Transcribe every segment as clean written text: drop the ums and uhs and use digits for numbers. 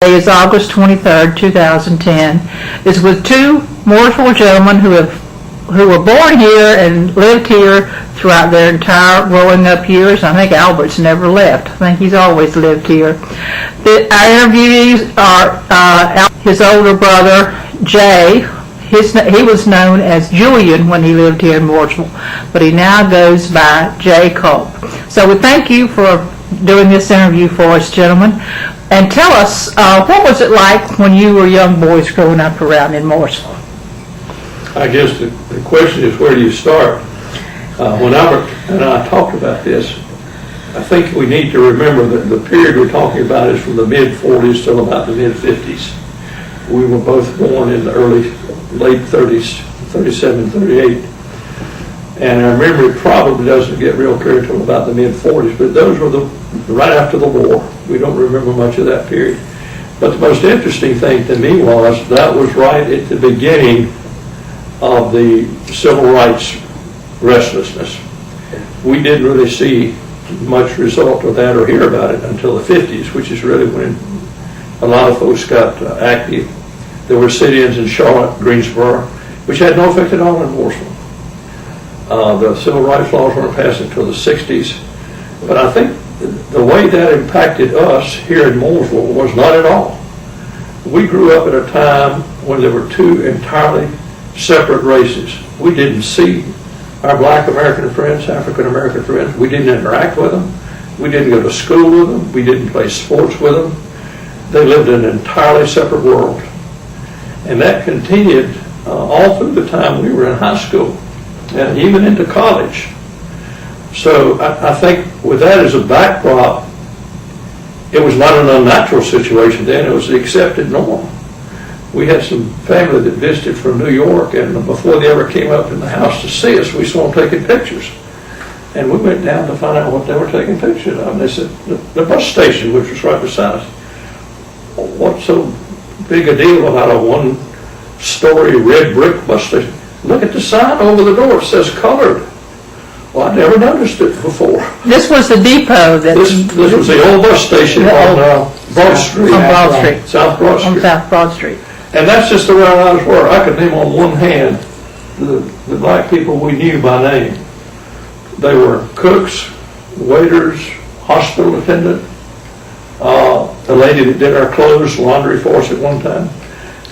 Today is August 23rd, 2010. It's with two Mooresville gentlemen who were born here and lived here throughout their entire growing up years. I think Albert's never left. I think he's always lived here. Our interviewees are his older brother, Jay. He was known as Julian when he lived here in Mooresville, but he now goes by Jay Culp. So we thank you for doing this interview for us, gentlemen. And tell us, what was it like when you were young boys growing up around in Mooresville? I guess the question is, where do you start? When Albert and I talked about this, I think we need to remember that the period we're talking about is from the mid-40s till about the mid-50s. We were both born in the late 30s, 37, 38. And our memory probably doesn't get real clear until about the mid-40s, but those were right after the war. We don't remember much of that period. But the most interesting thing to me was that was right at the beginning of the civil rights restlessness. We didn't really see much result of that or hear about it until the 50s, which is really when a lot of folks got active. There were sit-ins in Charlotte, Greensboro, which had no effect at all in Mooresville. The civil rights laws weren't passed until the 60s. But I think the way that impacted us here in Mooresville was not at all. We grew up at a time when there were two entirely separate races. We didn't see our black American friends, African American friends. We didn't interact with them. We didn't go to school with them. We didn't play sports with them. They lived in an entirely separate world. And that continued all through the time we were in high school and even into college. So I think with that as a backdrop, it was not an unnatural situation then. It was the accepted norm. We had some family that visited from New York, and before they ever came up in the house to see us, we saw them taking pictures. And we went down to find out what they were taking pictures of. And they said, the bus station, which was right beside us. What's so big a deal about a one-story red brick bus station? Look at the sign over the door. It says colored. Well, I never noticed it before. This was the depot. This was the old bus station on Broad Street. On Broad Street. South Broad Street. On South Broad Street. And that's just around ours where I could name on one hand the black people we knew by name. They were cooks, waiters, hospital attendant, the lady that did our clothes, laundry for us at one time,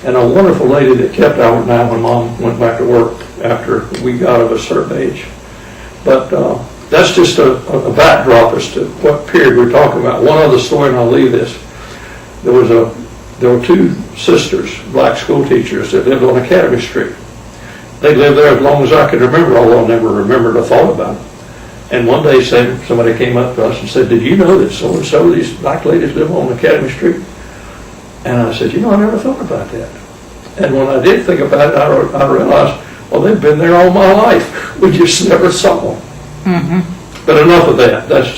and a wonderful lady that kept Albert and I when Mom went back to work after we got of a certain age. But that's just a backdrop as to what period we're talking about. One other story, and I'll leave this. There were two sisters, black school teachers, that lived on Academy Street. They lived there as long as I could remember, although I never remembered or thought about it. And one day somebody came up to us and said, "Did you know that so-and-so of these black ladies live on Academy Street?" And I said, I never thought about that. And when I did think about it, I realized, well, they've been there all my life. We just never saw them. Mm-hmm. But enough of that. That's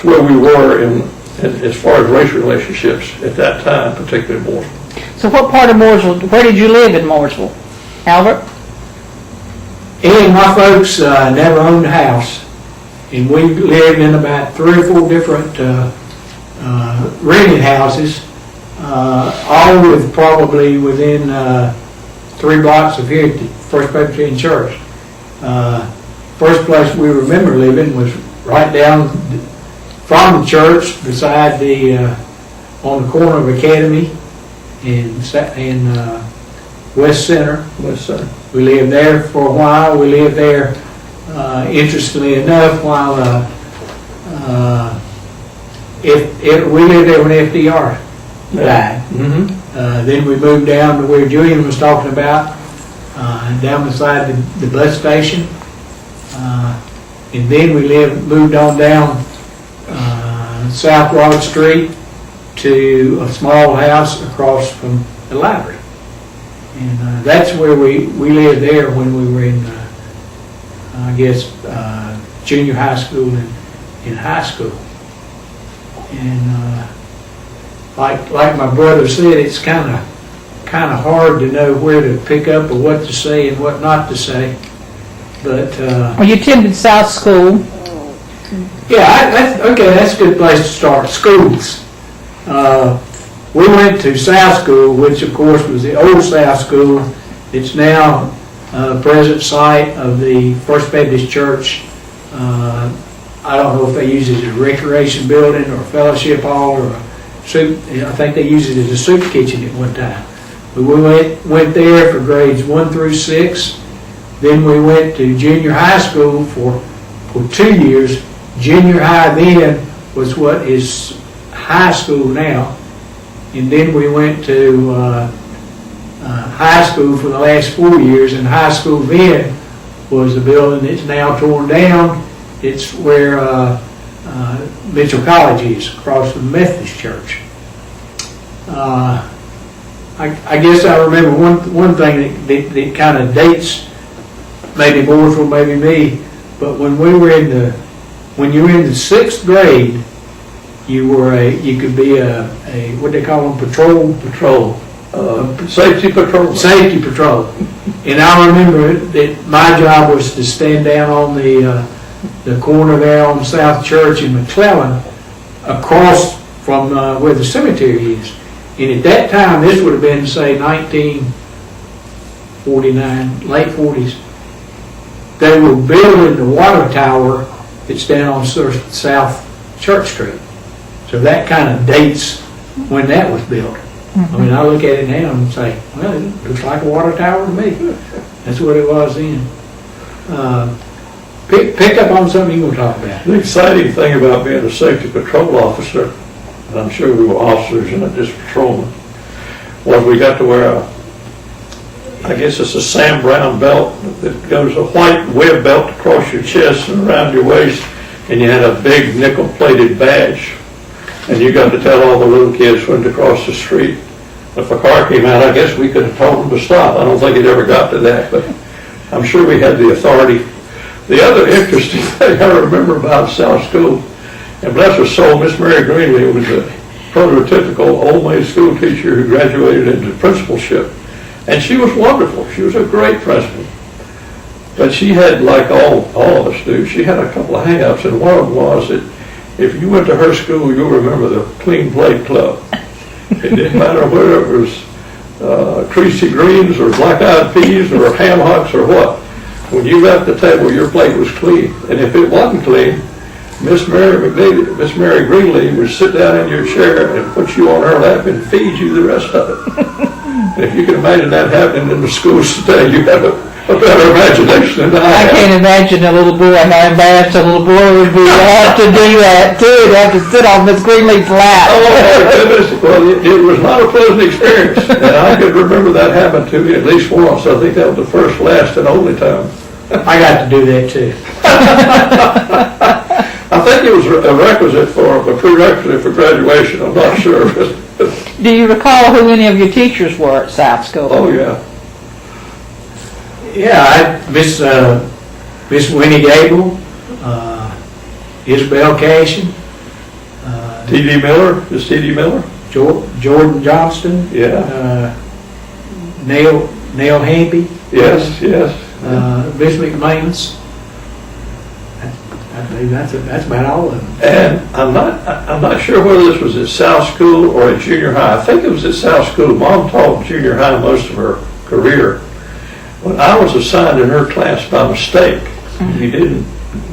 where we were in as far as race relationships at that time, particularly in Mooresville. So what part of Mooresville, where did you live in Mooresville? Albert? Any of my folks never owned a house, and we lived in about 3 or 4 different rented houses, all with probably within 3 blocks of here at the First Presbyterian Church. First place we remember living was right down from the church, beside on the corner of Academy and West Center. West Center. We lived there for a while. We lived there, interestingly enough, while we lived there when FDR died. Mm-hmm. Then we moved down to where Julian was talking about, down beside the bus station. And then we moved on down South Broad Street to a small house across from the library. And that's where we lived there when we were in, junior high school and in high school. And like my brother said, it's kind of hard to know where to pick up or what to say and what not to say. But well, you attended South School. Yeah, that's a good place to start. Schools. We went to South School, which of course was the old South School. It's now the present site of the First Baptist Church. I don't know if they use it as a recreation building or a fellowship hall or a soup. I think they used it as a soup kitchen at one time. But we went there for grades 1 through 6. Then we went to junior high school for 2 years. Junior high then was what is high school now. And then we went to high school for the last 4 years. And high school then was the building that's now torn down. It's where Mitchell College is, across from the Methodist Church. I guess I remember one thing that kind of dates maybe Mooresville, maybe me, but when you were in the 6th grade, you could be a what they call them, Safety patrol. Safety patrol. And I remember that my job was to stand down on the corner there on South Church in McClellan, across from where the cemetery is. And at that time, this would have been, say, 1949, late 40s, they were building the water tower that's down on South Church Street. So that kind of dates when that was built. I mean, I look at it now and say, well, it looks like a water tower to me. That's what it was then. Pick up on something you want to talk about. The exciting thing about being a safety patrol officer, and I'm sure we were officers and not just patrolmen, was we got to wear I guess it's a Sam Brown belt that goes a white web belt across your chest and around your waist, and you had a big nickel-plated badge, and you got to tell all the little kids when to cross the street. If a car came out, I guess we could have told them to stop. I don't think it ever got to that, but I'm sure we had the authority. The other interesting thing I remember about South School, and bless her soul, Miss Mary Greenlee was a prototypical old maid school teacher who graduated into principalship. And she was wonderful. She was a great principal. But she had, like all of us do, she had a couple of hang-ups, and one of them was that if you went to her school, you'll remember the Clean Plate Club. It didn't matter whether it was Creasy Greens or Black-Eyed Peas or Ham Hocks or what. When you left the table, your plate was clean. And if it wasn't clean, Miss Mary Greenlee would sit down in your chair and put you on her lap and feed you the rest of it. And if you can imagine that happening in the schools today, you have a better imagination than I have. I can't imagine a little boy, how embarrassed a little boy would be to have to do that too, to have to sit on Miss Greenleaf's lap. Oh my goodness, well, it was not a pleasant experience. And I could remember that happened to me at least once. I think that was the first, last, and only time. I got to do that too. I think it was a prerequisite for graduation. I'm not sure. Do you recall who any of your teachers were at South School? Oh yeah. Yeah, Miss Winnie Gable, Isabel Cashin, T.D. Miller, is T.D. Miller? Jordan Johnston, Yeah. Neil Hampy, Yes. Miss McManus. I believe that's about all of them. And I'm not sure whether this was at South School or at junior high. I think it was at South School. Mom taught junior high most of her career. When I was assigned in her class by mistake, you didn't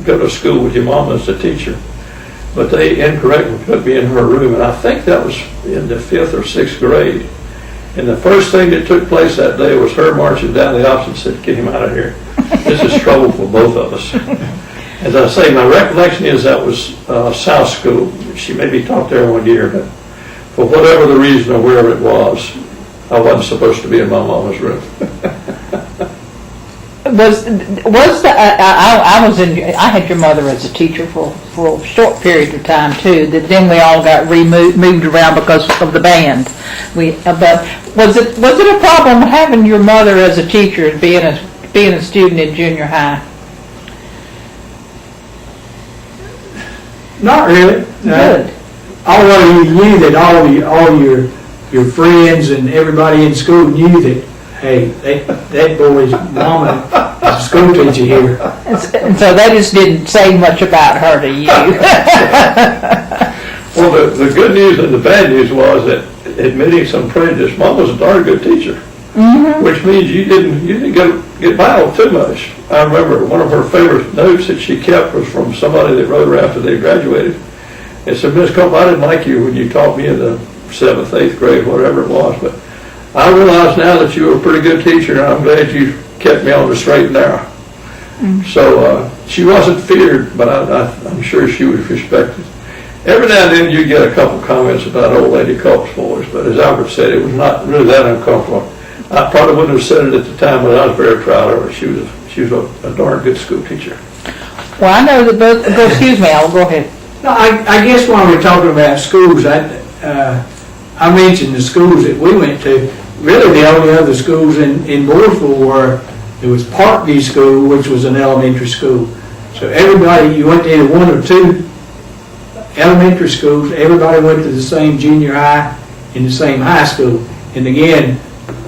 go to school with your mom as a teacher, but they incorrectly put me in her room, and I think that was in the 5th or 6th grade. And the first thing that took place that day was her marching down the office and said, "Get him out of here. This is trouble for both of us." As I say, my recollection is that was South School. She maybe taught there one year, but for whatever the reason or wherever it was, I wasn't supposed to be in my mama's room. I had your mother as a teacher for a short period of time too. Then we all got moved around because of the band. But was it a problem having your mother as a teacher and being a student in junior high? Not really. Good. Although you knew that all your friends and everybody in school knew that, hey, that boy's mama is a school teacher here. And so they just didn't say much about her to you. Well, the good news and the bad news was that, admitting some prejudice, Mom was a darn good teacher. Which means you didn't get battled too much. I remember one of her favorite notes that she kept was from somebody that wrote her after they graduated. It said, "Miss Culp, I didn't like you when you taught me in the 7th, 8th grade, whatever it was, but I realize now that you were a pretty good teacher, and I'm glad you kept me on the straight and narrow." So she wasn't feared, but I'm sure she was respected. Every now and then you get a couple comments about old Lady Culp's voice, but as Albert said, it was not really that uncomfortable. I probably wouldn't have said it at the time, but I was very proud of her. She was a darn good school teacher. Well, I know that both, excuse me, Al, go ahead. No, I guess while we're talking about schools, I mentioned the schools that we went to. Really, the only other schools in Mooresville were, there was Parkview School, which was an elementary school. So everybody, you went to either one or two elementary schools, everybody went to the same junior high and the same high school. And again,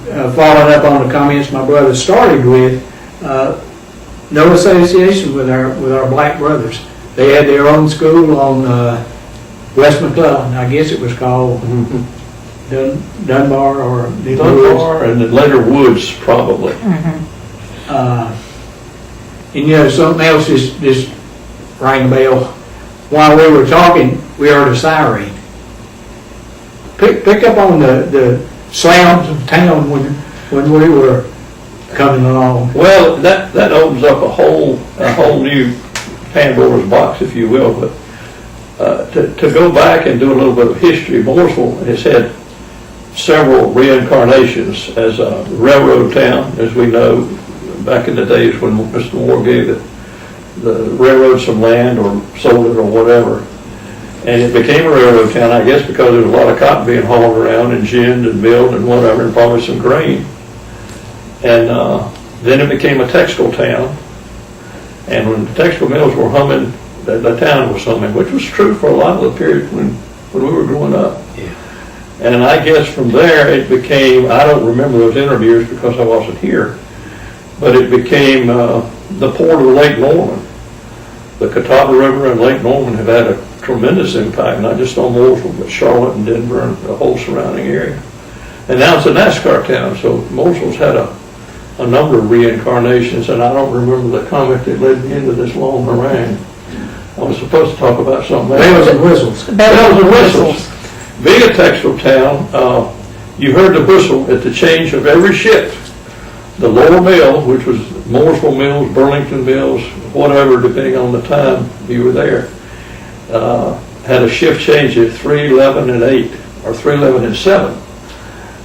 following up on the comments my brother started with, no association with our black brothers. They had their own school on West McClellan, I guess it was called Dunbar or Dunbar, and then later Woods, probably. And something else just rang a bell. While we were talking, we heard a siren. Pick up on the sounds of town when we were coming along. Well, that opens up a whole new Pandora's box, if you will. But to go back and do a little bit of history, Mooresville has had several reincarnations as a railroad town, as we know, back in the days when Mr. Moore gave the railroad some land or sold it or whatever. And it became a railroad town, I guess, because there was a lot of cotton being hauled around and ginned and milled and whatever, and probably some grain. And then it became a textile town. And when the textile mills were humming, the town was humming, which was true for a lot of the period when we were growing up. Yeah. And I guess from there it became, I don't remember those interviews because I wasn't here, but it became the port of Lake Norman. The Catawba River and Lake Norman have had a tremendous impact, not just on Mooresville, but Charlotte and Denver and the whole surrounding area. And now it's a NASCAR town, so Mooresville's had a number of reincarnations, and I don't remember the comment that led me into this long harangue. I was supposed to talk about something else. Bells and whistles. Bells and whistles. Being a textile town, you heard the whistle at the change of every shift. The lower mill, which was Mooresville Mills, Burlington Mills, whatever, depending on the time you were there, had a shift change at 3, 11, and 8, or 3, 11, and 7.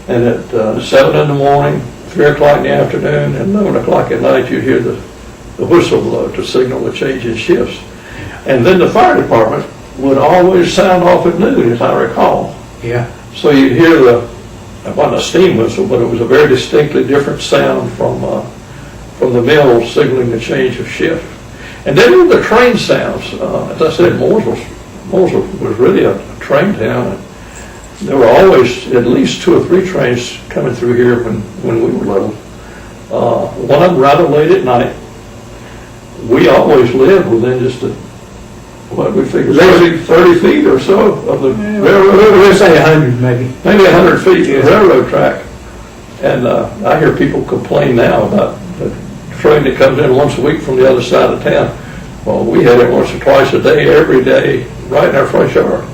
And at 7 in the morning, 3 o'clock in the afternoon, and 11 o'clock at night, you'd hear the whistle blow to signal the change in shifts. And then the fire department would always sound off at noon, as I recall. Yeah. So you'd hear it wasn't a steam whistle, but it was a very distinctly different sound from the mill signaling the change of shift. And then the train sounds. As I said, Mooresville was really a train town. And there were always at least 2 or 3 trains coming through here when we were little. One of them rather late at night. We always lived within just what we figured, 30 feet or so of the railroad. We'll say 100 maybe. Maybe 100 feet of the railroad track. And I hear people complain now about the train that comes in once a week from the other side of town. Well, we had it once or twice a day, every day, right in our front yard.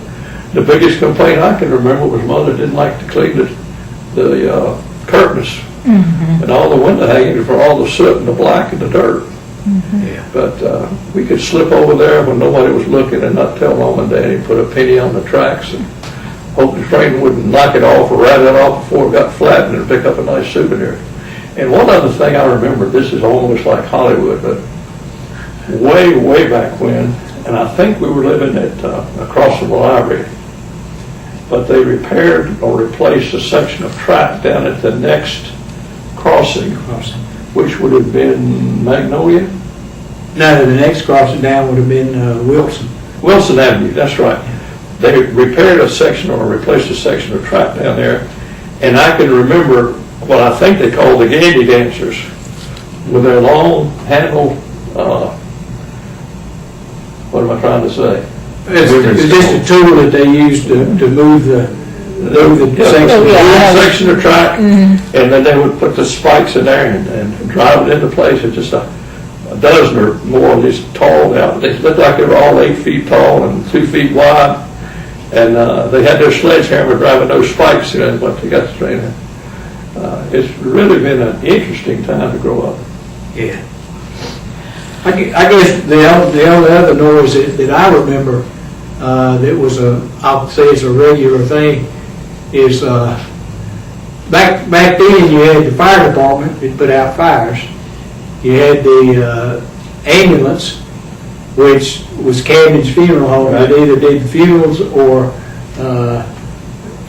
The biggest complaint I can remember was Mother didn't like to clean the curtains and all the window hangings for all the soot and the black and the dirt. Yeah. But we could slip over there when nobody was looking and not tell Mom and Daddy, put a penny on the tracks and hope the train wouldn't knock it off or ride it off before it got flattened and pick up a nice souvenir. And one other thing I remember, this is almost like Hollywood, but way, way back when, and I think we were living at across from the library, but they repaired or replaced a section of track down at the next crossing, which would have been Magnolia? No, the next crossing down would have been Wilson. Wilson Avenue, that's right. They repaired a section or replaced a section of track down there, and I can remember what I think they call the Gandy dancers with their long handle, what am I trying to say? It's just a tool that they use to move the section of track, and then they would put the spikes in there and drive it into place. It's just a dozen or more of these tall now. They looked like they were all 8 feet tall and 2 feet wide, and they had their sledgehammer driving those spikes in once they got the train in. It's really been an interesting time to grow up. Yeah. I guess the only other noise that I remember that was I'll say it's a regular thing is back then you had the fire department that put out fires. You had the ambulance, which was Cabin's funeral home. Right. They either did funerals or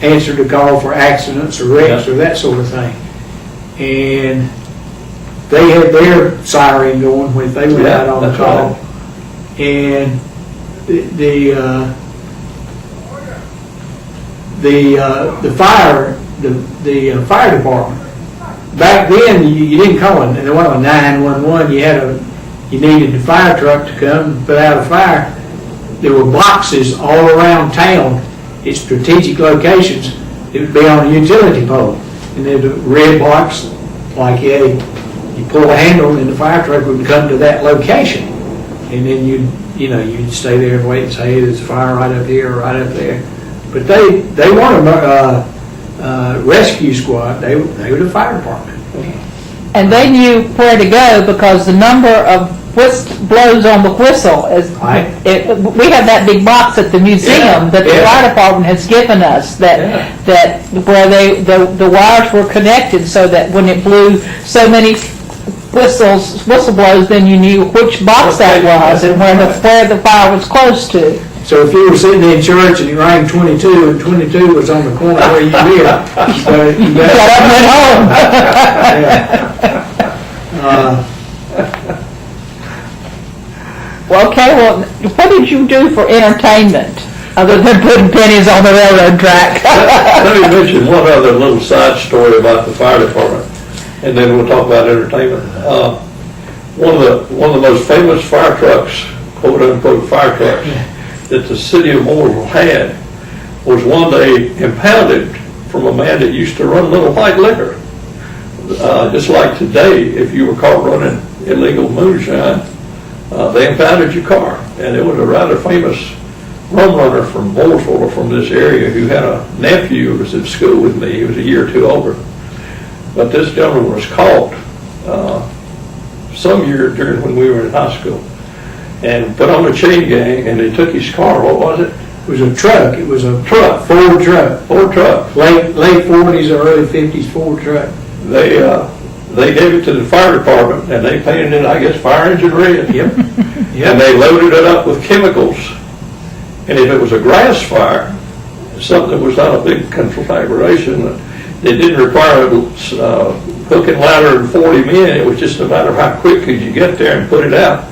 answered the call for accidents or wrecks or that sort of thing. And they had their siren going when they went out on the call. Right. And the fire department, back then you didn't call it, there wasn't a 911, you needed the fire truck to come and put out a fire. There were boxes all around town at strategic locations. It would be on a utility pole, and there's a red box like you pull a handle and the fire truck would come to that location, and then you'd stay there and wait and say, hey, there's a fire right up here or right up there. But they weren't a rescue squad. They were the fire department. And they knew where to go because the number of blows on the whistle is. Right. We have that big box at the museum that the fire department has given us that where the wires were connected so that when it blew so many whistle blows, then you knew which box that was and where the fire was close to. So if you were sitting in church and you rang 22 and 22 was on the corner where you lived, you got up and went home. Okay, well, what did you do for entertainment other than putting pennies on the railroad track? Let me mention one other little side story about the fire department, and then we'll talk about entertainment. One of the most famous fire trucks, quote unquote fire trucks, that the city of Mooresville had was one they impounded from a man that used to run Little White Liquor. Just like today, if you were caught running illegal moonshine, they impounded your car. And it was a rather famous rum runner from Mooresville or from this area who had a nephew who was in school with me. He was a year or two older. But this gentleman was caught some year during when we were in high school and put on a chain gang, and they took his car. What was it? It was a truck. It was a truck. Ford truck. Ford truck. Late 40s or early 50s Ford truck. They gave it to the fire department, and they painted it, I guess, fire engine red. Yep. And they loaded it up with chemicals. And if it was a grass fire, something that was not a big conflagration, it didn't require a hook and ladder and 40 men. It was just a matter of how quick could you get there and put it out.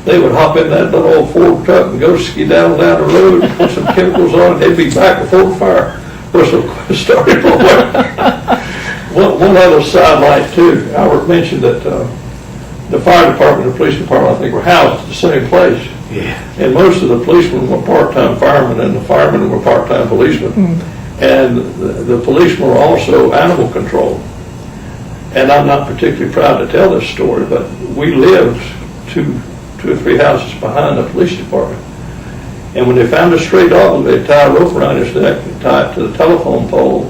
They would hop in that little old Ford truck and go ski down the road, put some chemicals on it. They'd be back before the fire whistle started blowing. One other sidelight too. Albert mentioned that the fire department and the police department, I think, were housed at the same place. Yeah. And most of the policemen were part-time firemen, and the firemen were part-time policemen. And the policemen were also animal control. And I'm not particularly proud to tell this story, but we lived two or three houses behind the police department. And when they found a stray dog, they'd tie a rope around his neck and tie it to the telephone pole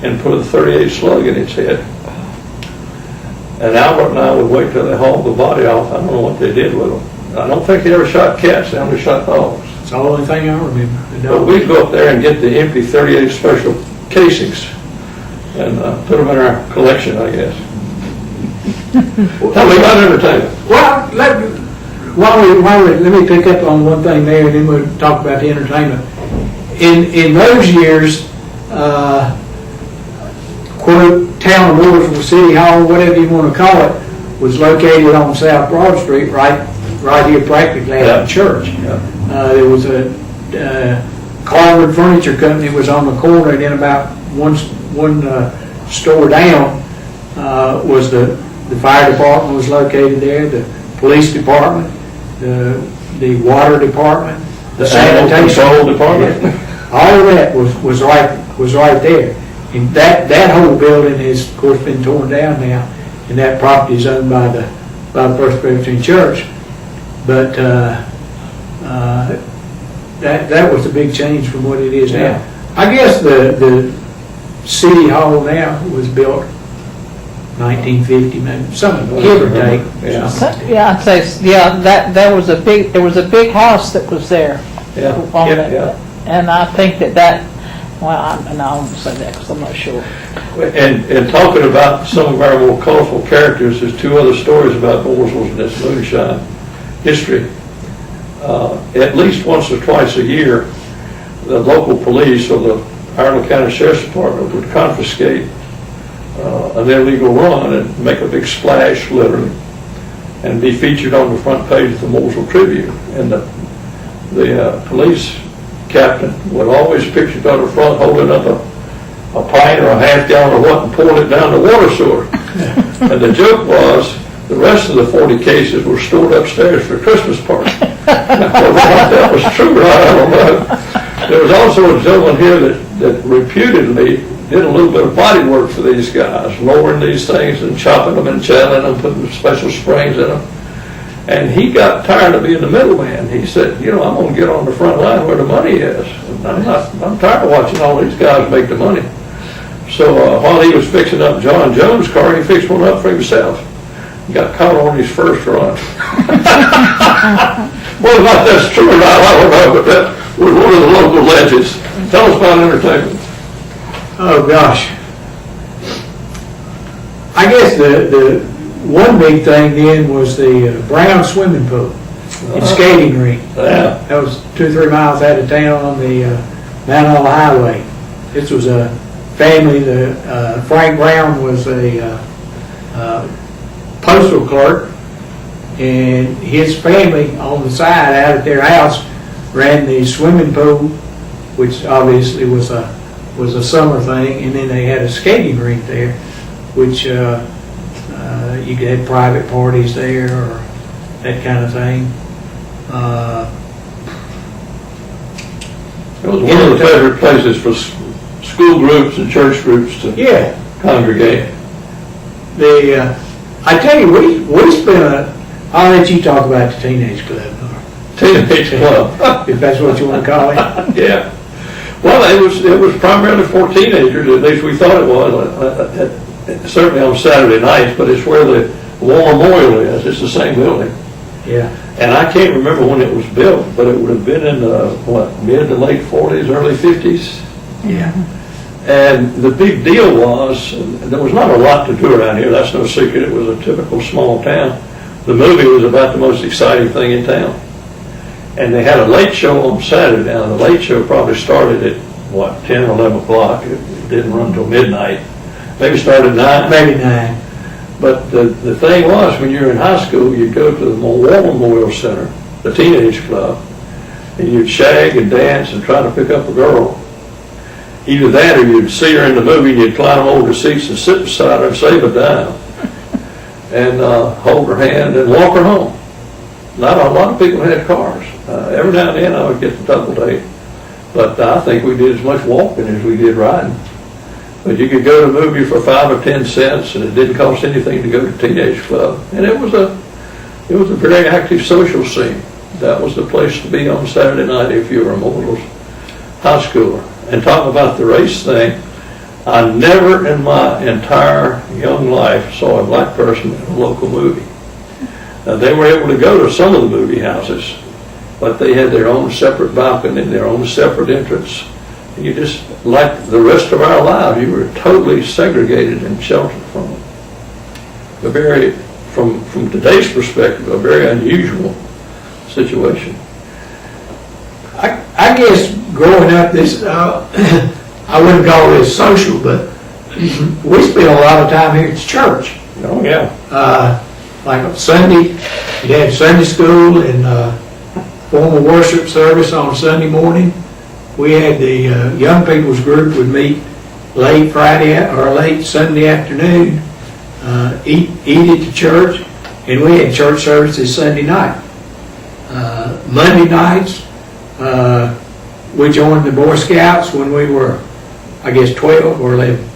and put a .38 slug in its head. And Albert and I would wait till they hauled the body off. I don't know what they did with them. I don't think they ever shot cats. They only shot dogs. It's the only thing I remember. But we'd go up there and get the empty .38 special casings and put them in our collection, I guess. Tell me about entertainment. Well, let me pick up on one thing there, and then we'll talk about the entertainment. In those years, quote, town of Mooresville City Hall, whatever you want to call it, was located on South Broad Street, right here practically at the church. There was a Carwood Furniture Company was on the corner, and then about one store down was the fire department was located there, the police department, the water department, The animal control department? All of that was right there. And that whole building has, of course, been torn down now, and that property is owned by the First Presbyterian Church. But that was a big change from what it is now. I guess the city hall now was built 1950, maybe, something, give or take. Yeah, I'd say, there was a big house that was there. Yeah, on yeah, that. yeah. And I think I won't say that because I'm not sure. And talking about some of our more colorful characters, there's two other stories about Mooresville's and its moonshine history. At least once or twice a year, the local police or the Ireland County Sheriff's Department would confiscate an illegal run and make a big splash, literally, and be featured on the front page of the Mooresville Tribune. And the police captain would always picture on the front holding up a pint or a half gallon of what and pouring it down the water sewer. And the joke was the rest of the 40 cases were stored upstairs for a Christmas party. Whether that was true or not, I don't know. There was also a gentleman here that reputedly did a little bit of body work for these guys, lowering these things and chopping them and channeling them, putting special springs in them. And he got tired of being the middleman. He said, I'm going to get on the front line where the money is. And I'm tired of watching all these guys make the money. So while he was fixing up John Jones' car, he fixed one up for himself. He got caught on his first run. Whether or not that's true or not, I don't know, but that was one of the local legends. Tell us about entertainment. Oh, gosh. I guess the one big thing then was the Brown swimming pool and skating rink. Yeah. That was 2-3 miles out of town on the Mount Olive Highway. This was a family. Frank Brown was a postal clerk, and his family on the side out at their house ran the swimming pool, which obviously was a summer thing, and then they had a skating rink there, which you could have private parties there or that kind of thing. It was one of the favorite places for school groups and church groups to congregate. I tell you, we spent I'll let you talk about the teenage club. Teenage club. If that's what you want to call it. Yeah. Well, it was primarily for teenagers, at least we thought it was. Certainly on Saturday nights, but it's where the War Memorial is. It's the same building. Yeah. And I can't remember when it was built, but it would have been in the, mid to late 40s, early 50s. Yeah. And the big deal was, there was not a lot to do around here. That's no secret. It was a typical small town. The movie was about the most exciting thing in town. And they had a late show on Saturday. Now, the late show probably started at, 10 or 11 o'clock. It didn't run until midnight. Maybe started 9. Maybe 9. But the thing was, when you were in high school, you'd go to the War Memorial Center, the teenage club, and you'd shag and dance and try to pick up a girl. Either that or you'd see her in the movie and you'd climb over the seats and sit beside her and save a dime and hold her hand and walk her home. Not a lot of people had cars. Every now and then I would get the double date, but I think we did as much walking as we did riding. But you could go to a movie for 5 or 10 cents, and it didn't cost anything to go to teenage club. And it was a very active social scene. That was the place to be on Saturday night if you were a Mooresville high schooler. And talking about the race thing, I never in my entire young life saw a black person in a local movie. Now, they were able to go to some of the movie houses, but they had their own separate balcony, their own separate entrance. And you just, like the rest of our lives, you were totally segregated and sheltered from them. From today's perspective, a very unusual situation. I guess growing up, this I wouldn't call this social, but we spent a lot of time here at church. Oh yeah. Like on Sunday, you'd have Sunday school and formal worship service on Sunday morning. We had the young people's group would meet late Friday or late Sunday afternoon, eat at the church, and we had church services Sunday night. Monday nights, We joined the Boy Scouts when we were, I guess, 12 or 11.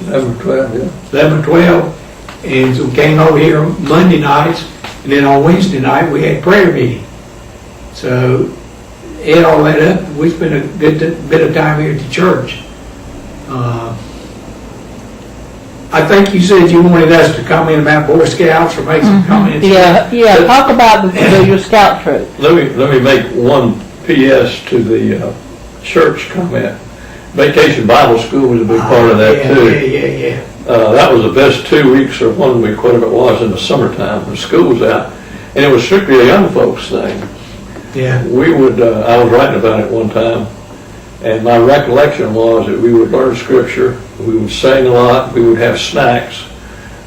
11 or 12, yeah. 11 or 12. And so we came over here Monday nights, and then on Wednesday night we had prayer meeting. So add all that up, we spent a good bit of time here at the church. I think you said you wanted us to comment about Boy Scouts or make some comments. Yeah, talk about your scout troop. Let me make one PS to the church comment. Vacation Bible School was a big part of that too. Yeah. That was the best 2 weeks or 1 week, whatever it was, in the summertime when school was out. And it was strictly a young folks thing. Yeah. We would, I was writing about it one time, and my recollection was that we would learn scripture, we would sing a lot, we would have snacks,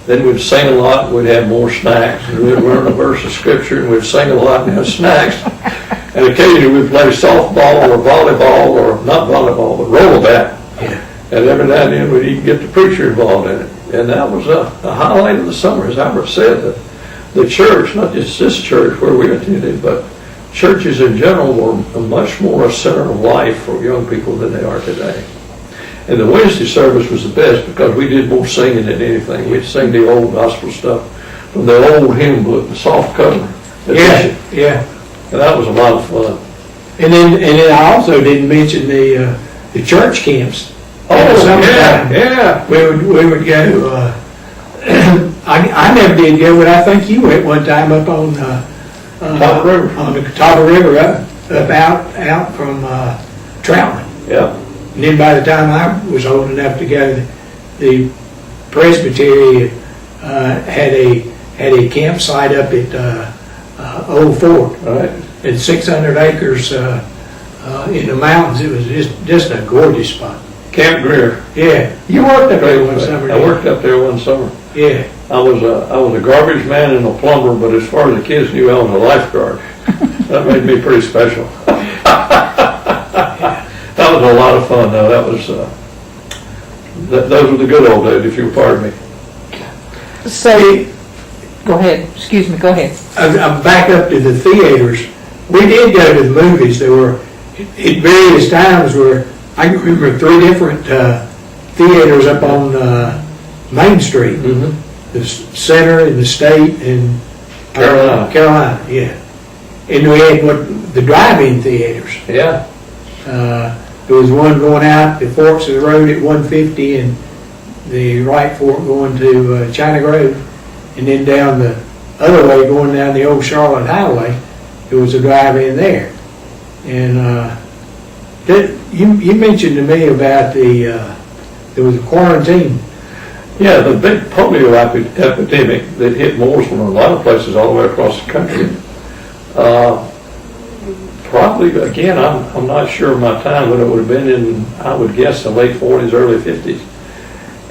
then we'd sing a lot, and we'd have more snacks, and we'd learn a verse of scripture, and we'd sing a lot and have snacks. And occasionally we'd play softball or volleyball, or not volleyball, but rollerbat. Yeah. And every now and then we'd even get the preacher involved in it. And that was a highlight of the summer, as Albert said. The church, not just this church where we attended, but churches in general were much more a center of life for young people than they are today. And the Wednesday service was the best because we did more singing than anything. We'd sing the old gospel stuff from the old hymn book, the soft cover edition. Yeah. And that was a lot of fun. And then I also didn't mention the church camps. Yeah. We would go. I never did go, but I think you went one time up on Top River. On the top of the river, up out from Troutman. Yeah. And then by the time I was old enough to go, the presbytery had a campsite up at Old Fort. Right. At 600 acres in the mountains. It was just a gorgeous spot. Camp Greer. Yeah, you worked up there one summer. I worked up there one summer. Yeah. I was a garbage man and a plumber, but as far as the kids knew, I was a lifeguard. That made me pretty special. That was a lot of fun, though. That was those were the good old days, if you'll pardon me. So, go ahead. Excuse me. Go ahead. I'm back up to the theaters. We did go to the movies. There were at various times where I can remember 3 different theaters up on Main Street. Mm-hmm. The Center and the State and Carolina, yeah. And we had the drive-in theaters. Yeah. There was one going out the forks of the road at 150 and the right fork going to China Grove, and then down the other way going down the old Charlotte Highway. There was a drive-in there. And you mentioned to me about there was a quarantine. Yeah, the big polio epidemic that hit Mooresville and a lot of places all the way across the country. Probably, again, I'm not sure of my time, but it would have been in, I would guess, the late 40s, early 50s.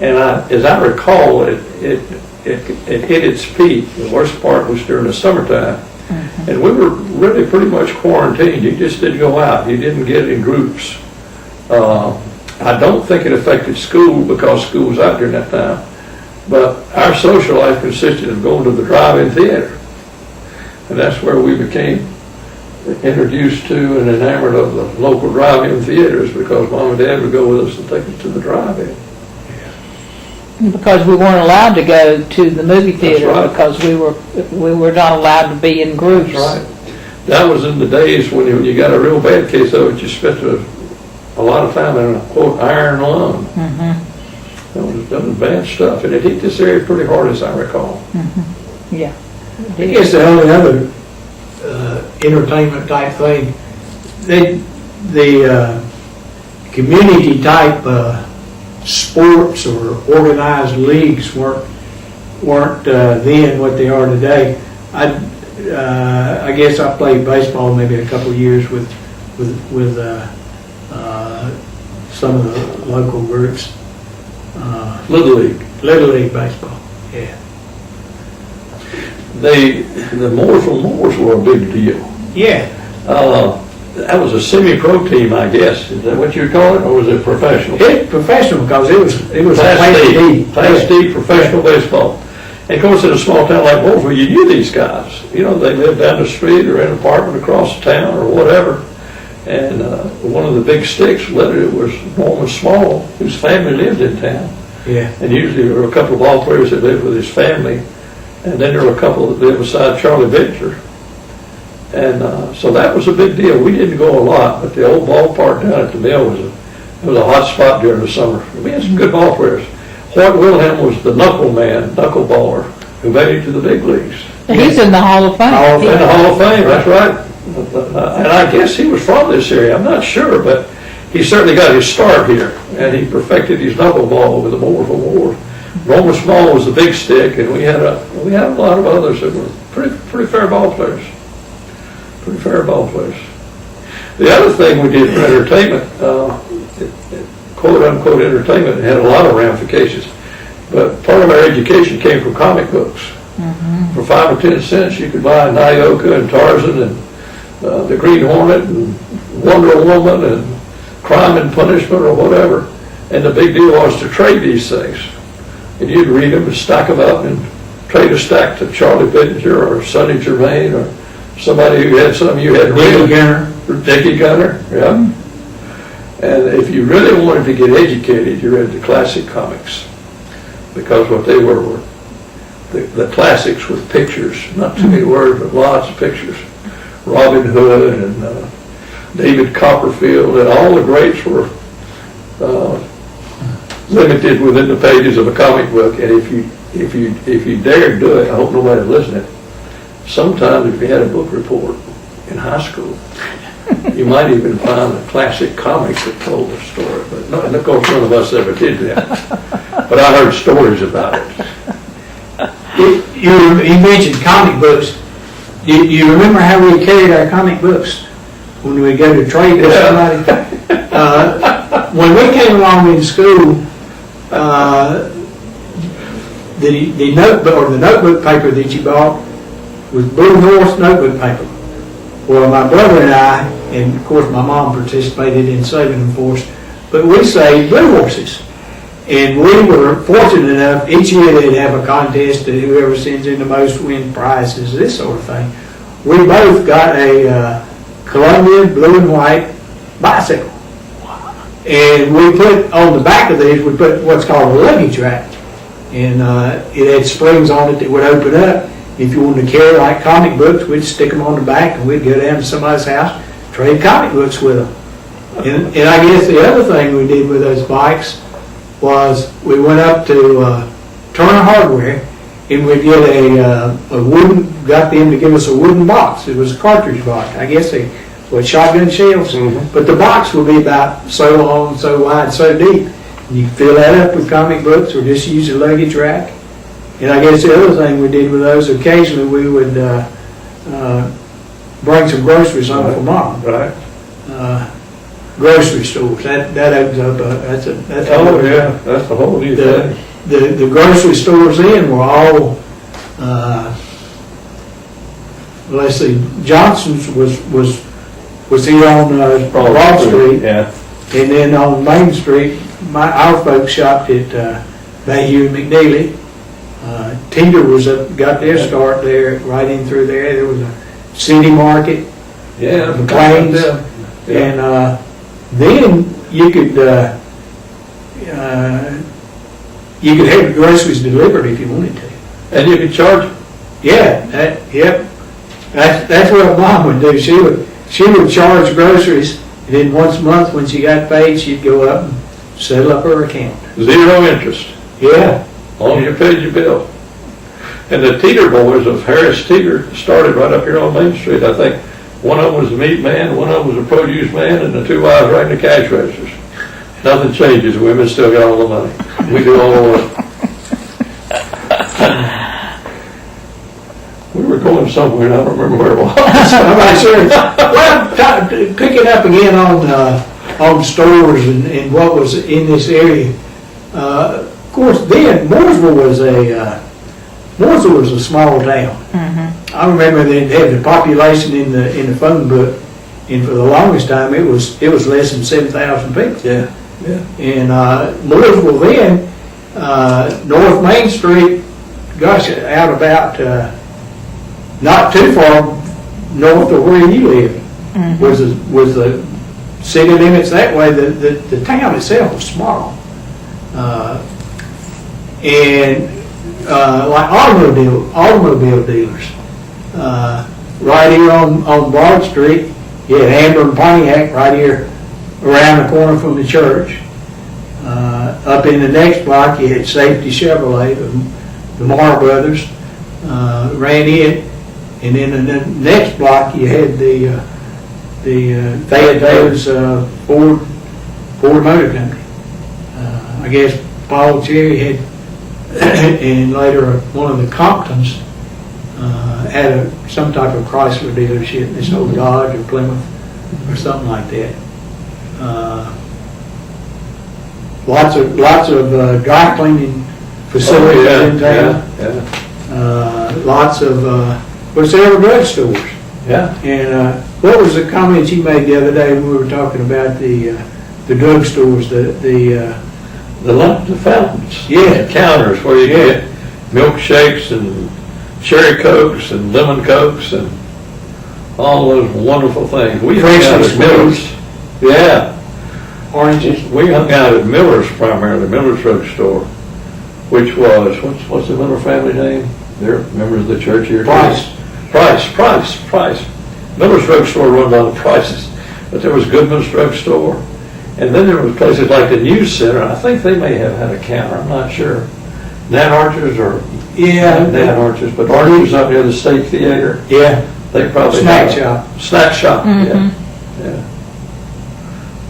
And as I recall, it hit its peak. The worst part was during the summertime. Mm-hmm. And we were really pretty much quarantined. You just didn't go out. You didn't get in groups. I don't think it affected school because school was out during that time. But our social life consisted of going to the drive-in theater. And that's where we became introduced to and enamored of the local drive-in theaters because Mom and Dad would go with us and take us to the drive-in. Because we weren't allowed to go to the movie theater right. because we were not allowed to be in groups. That's right. That was in the days when you got a real bad case of it, you spent a lot of time in a, quote, iron lung. Mm-hmm. That was bad stuff. And it hit this area pretty hard, as I recall. Mm-hmm. Yeah. I guess the only other entertainment type thing, the community type sports or organized leagues weren't then what they are today. I guess I played baseball maybe a couple of years with some of the local groups. Little League. Little League baseball, yeah. The Mooresville were a big deal. Yeah. That was a semi-pro team, I guess. Is that what you call it, or was it professional? It's professional because it was Class D professional baseball. And of course, in a small town like Mooresville, you knew these guys. You know, they lived down the street or in an apartment across the town or whatever. And one of the big sticks literally was Norman Small, whose family lived in town. Yeah. And usually there were a couple of ball players that lived with his family, and then there were a couple that lived beside Charlie Victor. And so that was a big deal. We didn't go a lot, but the old ballpark down at the mill was a hot spot during the summer. We had some good ball players. Hoyt Wilhelm was the knuckle baller, who made it to the big leagues. He's in the Hall of Fame. In the Hall of Fame, that's right. And I guess he was from this area, I'm not sure, but he certainly got his start here, and he perfected his knuckleball with the Moore for Moore. Norman Small was the big stick, and we had a lot of others that were pretty fair ball players. Pretty fair ball players. The other thing we did for entertainment, quote unquote entertainment, it had a lot of ramifications, but part of our education came from comic books. Mm-hmm. For 5 or 10 cents, you could buy Nyoka and Tarzan and the Green Hornet and Wonder Woman and Crime and Punishment or whatever. And the big deal was to trade these things. And you'd read them and stack them up and trade a stack to Charlie Bittinger or Sonny Germain or somebody who had something you had read. Dickie Gunner, yeah. And if you really wanted to get educated, you read the classic comics, because what they were the classics with pictures, not too many words, but lots of pictures. Robin Hood and David Copperfield, and all the greats were limited within the pages of a comic book. And if you dared do it, I hope nobody's listening. Sometimes if you had a book report in high school, you might even find a classic comic that told the story. But no, and of course none of us ever did that. But I heard stories about it. You mentioned comic books. You remember how we carried our comic books when we go to trade with somebody? When we came along in school, the notebook or the notebook paper that you bought was Blue Horse notebook paper. Well, my brother and I, and of course my mom participated in saving them for us, but we saved blue horses. And we were fortunate enough, each year they'd have a contest that whoever sends in the most win prizes, this sort of thing. We both got a Colombian blue and white bicycle. And we put, on the back of these, we put what's called a luggage rack. And it had springs on it that would open up. If you wanted to carry like comic books, we'd stick them on the back and we'd go down to somebody's house, trade comic books with them. And I guess the other thing we did with those bikes was we went up to Turner Hardware and we'd get a wooden, got them to give us a wooden box. It was a cartridge box. I guess they were shotgun shells, but the box would be about so long, so wide, so deep. And you could fill that up with comic books or just use a luggage rack. And I guess the other thing we did with those, occasionally we would bring some groceries home for Mom. Right. Grocery stores. That opens up. That's a whole new thing. The grocery stores then were all. Let's see. Johnson's was here on Broad Street. Yeah. And then on Main Street, our folks shopped at Bayhue and McNeely. Teeter got their start there, right in through there. There was a City Market. Yeah. McLean's. And then you could have your groceries delivered if you wanted to. And you could charge. Yeah, that's what Mom would do. She would charge groceries, and then once a month when she got paid, she'd go up and settle up her account. 0 interest. Yeah. As long as you paid your bill. And the Teeter boys of Harris Teeter started right up here on Main Street. I think one of them was the meat man, one of them was a produce man, and the two wives right in the cash registers. Nothing changes. Women still got all the money. We do all the work. We were going somewhere, and I don't remember where it was. I'm not sure. Well, picking up again on stores and what was in this area. Of course, then Mooresville was a small town. Mm-hmm. I remember they had the population in the phone book, and for the longest time it was less than 7,000 people. Yeah, yeah. And Mooresville then, North Main Street, gosh, out about not too far north of where you live, was the city limits that way. The town itself was small. And like automobile dealers, right here on Broad Street, you had Amber and Pontiac right here around the corner from the church. Up in the next block, you had Safety Chevrolet, the Marr brothers ran in, and then in the next block you had Fayetteville's Ford Motor Company. I guess Paul Cherry had, and later one of the Comptons had some type of Chrysler dealership. They sold Dodge or Plymouth or something like that. Lots of dry cleaning facilities in town. Lots of several drugstores. Yeah. And what was the comment you made the other day when we were talking about the drugstores? The fountains. Yeah. The counters where you get milkshakes and cherry cokes and lemon cokes and all those wonderful things. We hung out at Miller's. Yeah. Oranges. We hung out at Miller's primarily, Miller's drugstore, which was, what's the Miller family name? They're members of the church here. Price. Miller's drugstore run by the Prices. But there was Goodman's drugstore. And then there was places like the News Center. I think they may have had a counter. I'm not sure. Nat Archer's or Nat Archer's, but Archer's up near the State Theater. Yeah. They probably Snack had shop. Snack shop. Mm-hmm.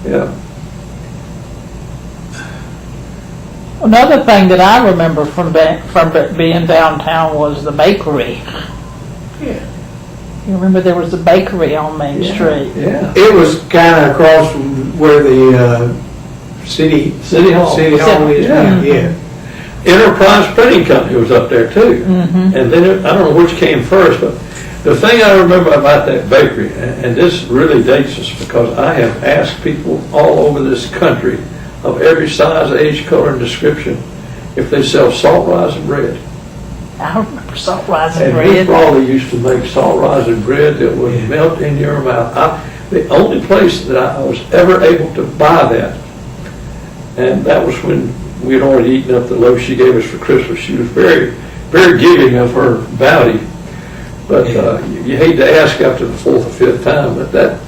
Yeah. Another thing that I remember from being downtown was the bakery. Yeah. You remember there was a bakery on Main Street? Yeah. It was kind of across from where the City Hall is now. Yeah. Enterprise Printing Company was up there too. Mm-hmm. And then I don't know which came first, but the thing I remember about that bakery, and this really dates us because I have asked people all over this country of every size, age, color, and description if they sell salt rising bread. I remember salt rising And bread. we probably used to make salt rising bread that would melt in your mouth. The only place that I was ever able to buy that, and that was when we had already eaten up the loaf she gave us for Christmas. She was very, very giving of her bounty. But you hate to ask after the fourth or fifth time, but that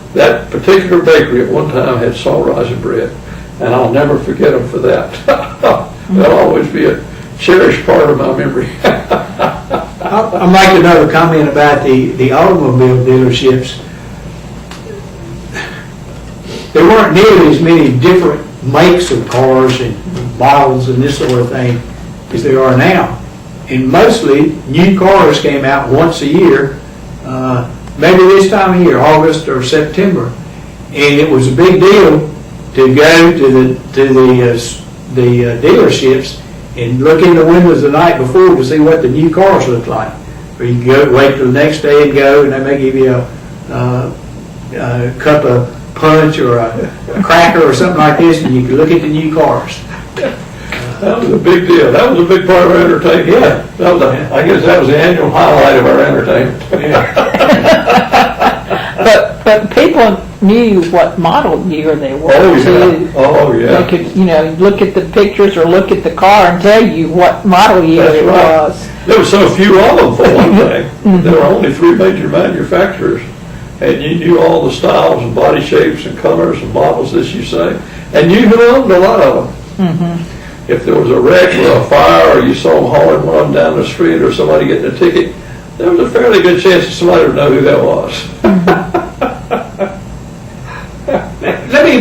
particular bakery at one time had salt rising bread, and I'll never forget them for that. That'll always be a cherished part of my memory. I'll make another comment about the automobile dealerships. There weren't nearly as many different makes of cars and models and this sort of thing as there are now. And mostly new cars came out once a year, maybe this time of year, August or September. And it was a big deal to go to the dealerships and look in the windows the night before to see what the new cars look like. Or you can go wait till the next day and go, and they may give you a cup of punch or a cracker or something like this, and you can look at the new cars. That was a big deal. That was a big part of our entertainment. Yeah. That was I guess that was the annual highlight of our entertainment. But people knew what model year they were too. Oh yeah. They could, look at the pictures or look at the car and tell you what model year That's it right. was. There were so few of them for one thing. There were only 3 major manufacturers, and you knew all the styles and body shapes and colors and models, as you say, and you had owned a lot of them. Mm-hmm. If there was a wreck or a fire, or you saw them hauling one down the street, or somebody getting a ticket, there was a fairly good chance that somebody would know who that was.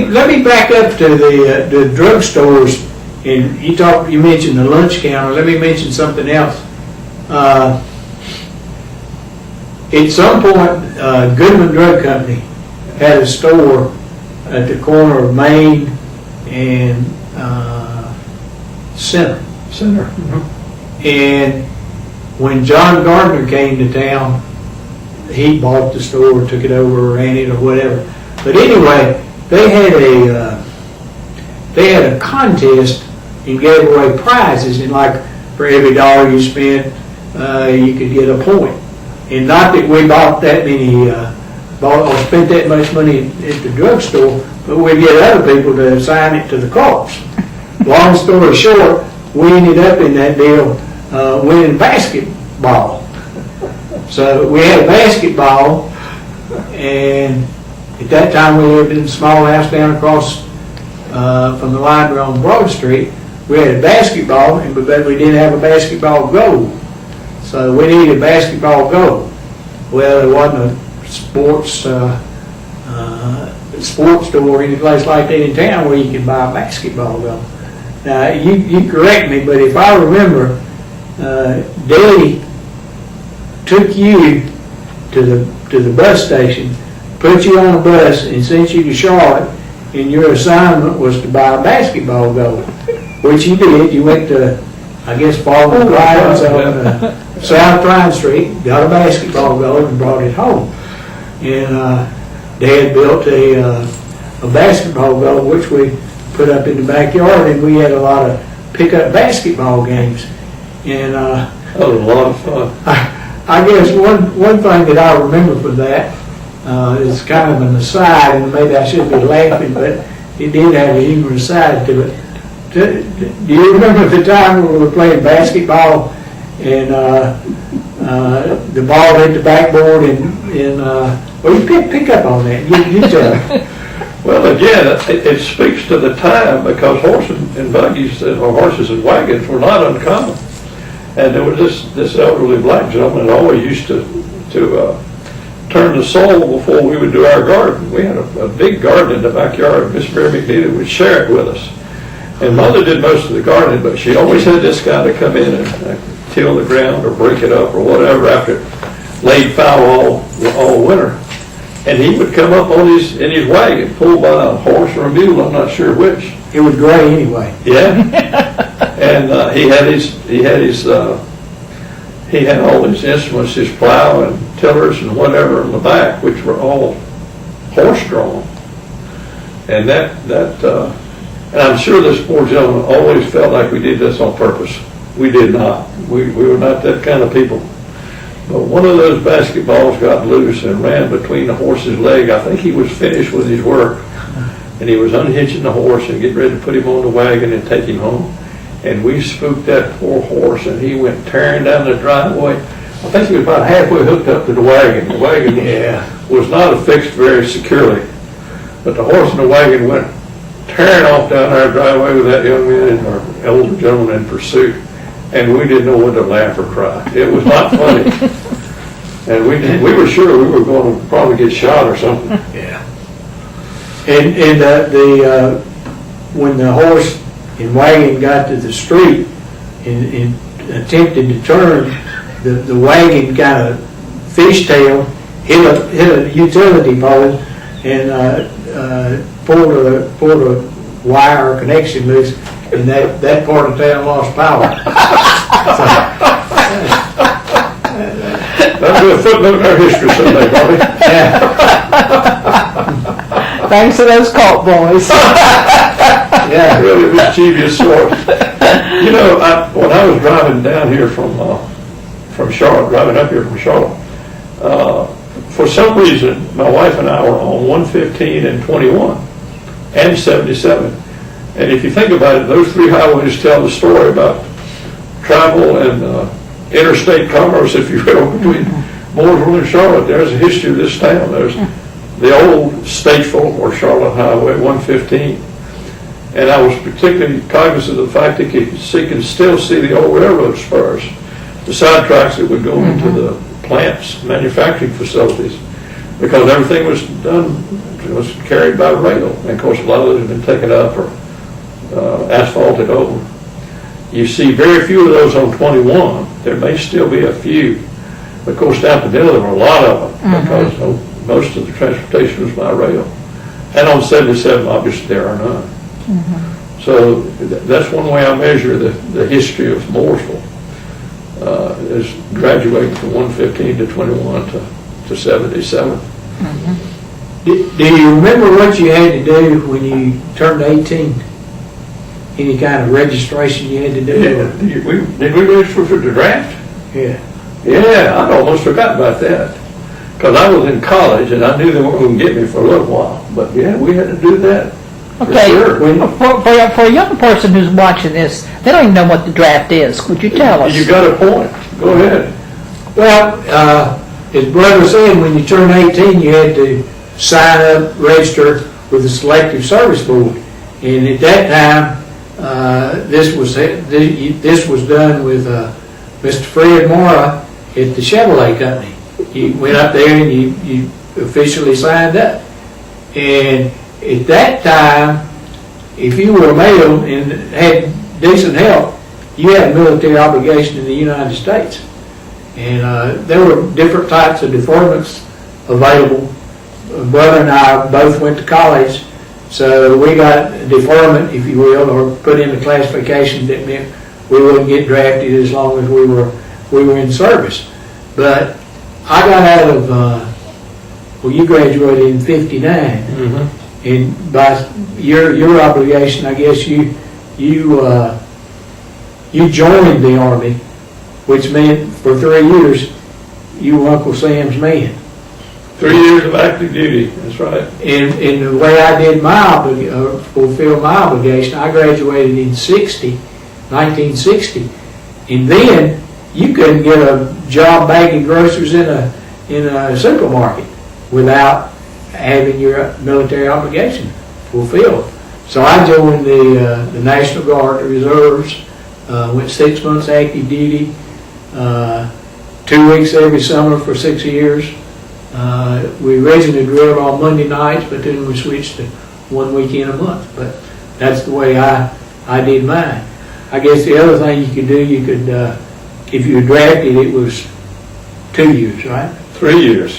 Let me back up to the drugstores, and you mentioned the lunch counter. Let me mention something else. At some point, Goodman Drug Company had a store at the corner of Main and Center. Mm-hmm. And when John Gardner came to town, he bought the store, took it over, ran it, or whatever. But anyway, they had a contest and gave away prizes, and like for every dollar you spent, you could get a point. And not that we bought that many, or spent that much money at the drugstore, but we'd get other people to assign it to the Culps. Long story short, we ended up in that deal winning basketball. So we had a basketball, and at that time we lived in a small house down across from the library on Broad Street. We had a basketball, but we didn't have a basketball goal. So we needed a basketball goal. Well, there wasn't a sports store or any place like that in town where you can buy a basketball goal. Now, you correct me, but if I remember, Daddy took you to the bus station, put you on a bus, and sent you to Charlotte, and your assignment was to buy a basketball goal, which you did. You went to, I guess, Farmers Gardens on South Trine Street, got a basketball goal, and brought it home. And Dad built a basketball goal, which we put up in the backyard, and we had a lot of pickup basketball games. And That was a lot of fun. I guess one thing that I remember from that is kind of an aside, and maybe I shouldn't be laughing, but it did have a humorous side to it. Do you remember the time when we were playing basketball and the ball hit the backboard and well, you pick up on that. You tell me. Well, again, it speaks to the time, because horses and buggies, or horses and wagons, were not uncommon. And there was this elderly black gentleman that always used to turn the soil before we would do our garden. We had a big garden in the backyard. Miss Mary McNeely would share it with us. And Mother did most of the gardening, but she always had this guy to come in and till the ground or break it up or whatever after it laid fallow all winter. And he would come up on in his wagon, pulled by a horse or a mule, I'm not sure which. It was gray anyway. Yeah. And he had all his instruments, his plow and tillers and whatever in the back, which were all horse-drawn. And and I'm sure this poor gentleman always felt like we did this on purpose. We did not. We were not that kind of people. But one of those basketballs got loose and ran between the horse's leg. I think he was finished with his work, and he was unhitching the horse and getting ready to put him on the wagon and take him home. And we spooked that poor horse, and he went tearing down the driveway. I think he was about halfway hooked up to the wagon. The wagon was not affixed very securely, but the horse and the wagon went tearing off down our driveway with that young man and our older gentleman in pursuit. And we didn't know whether to laugh or cry. It was not funny. And we were sure we were going to probably get shot or something. Yeah. And when the horse and wagon got to the street and attempted to turn, the wagon kind of fishtail hit a utility pole and pulled a wire or connection loose, and that part of town lost power. That'll be a footnote in our history someday, Bobby. Yeah. Thanks to those Culp boys. Yeah. Really mischievous sort. You know, when I was driving down here from Charlotte, driving up here from Charlotte, for some reason, my wife and I were on 115 and 21 and 77. And if you think about it, those three highways tell the story about travel and interstate commerce, if you will, between Mooresville and Charlotte. There's a history of this town. There's the old Statesville or Charlotte Highway 115. And I was particularly cognizant of the fact that you can still see the old railroad spurs, the side tracks that would go into the plants, manufacturing facilities, because everything was carried by rail. And of course, a lot of those have been taken up or asphalted over. You see very few of those on 21. There may still be a few. Of course, down the middle, there were a lot of them because most of the transportation was by rail. And on 77, obviously, there are none. So that's one way I measure the history of Mooresville, is graduating from 115 to 21 to 77. Do you remember what you had to do when you turned 18? Any kind of registration you had to do? Yeah. Did we register for the draft? Yeah. Yeah, I'd almost forgot about that. because I was in college and I knew they weren't going to get me for a little while. But yeah, we had to do that. For Okay, sure. for a young person who's watching this, they don't even know what the draft is. Would you tell us? You got a point. Go ahead. Well, his brother said when you turned 18, you had to sign up, register with the Selective Service Board. And at that time, this was done with Mr. Fred Mora at the Chevrolet Company. You went up there and you officially signed up. And at that time, if you were a male and had decent health, you had a military obligation in the United States. And there were different types of deferments available. Brother and I both went to college, so we got a deferment, if you will, or put in a classification that meant we wouldn't get drafted as long as we were in service. But I got out of, well, you graduated in '59. Mm-hmm. And by your obligation, I guess you joined the Army, which meant for 3 years you were Uncle Sam's man. 3 years of active duty. That's right. And the way I did fulfill my obligation, I graduated in 1960, and then you couldn't get a job bagging groceries in a supermarket without having your military obligation fulfilled. So I joined the National Guard, the Reserves, went 6 months active duty, 2 weeks every summer for 6 years. We originally drilled on Monday nights, but then we switched to 1 weekend a month. But that's the way I did mine. I guess the other thing you could do, if you were drafted, it was 2 years, right? 3 years.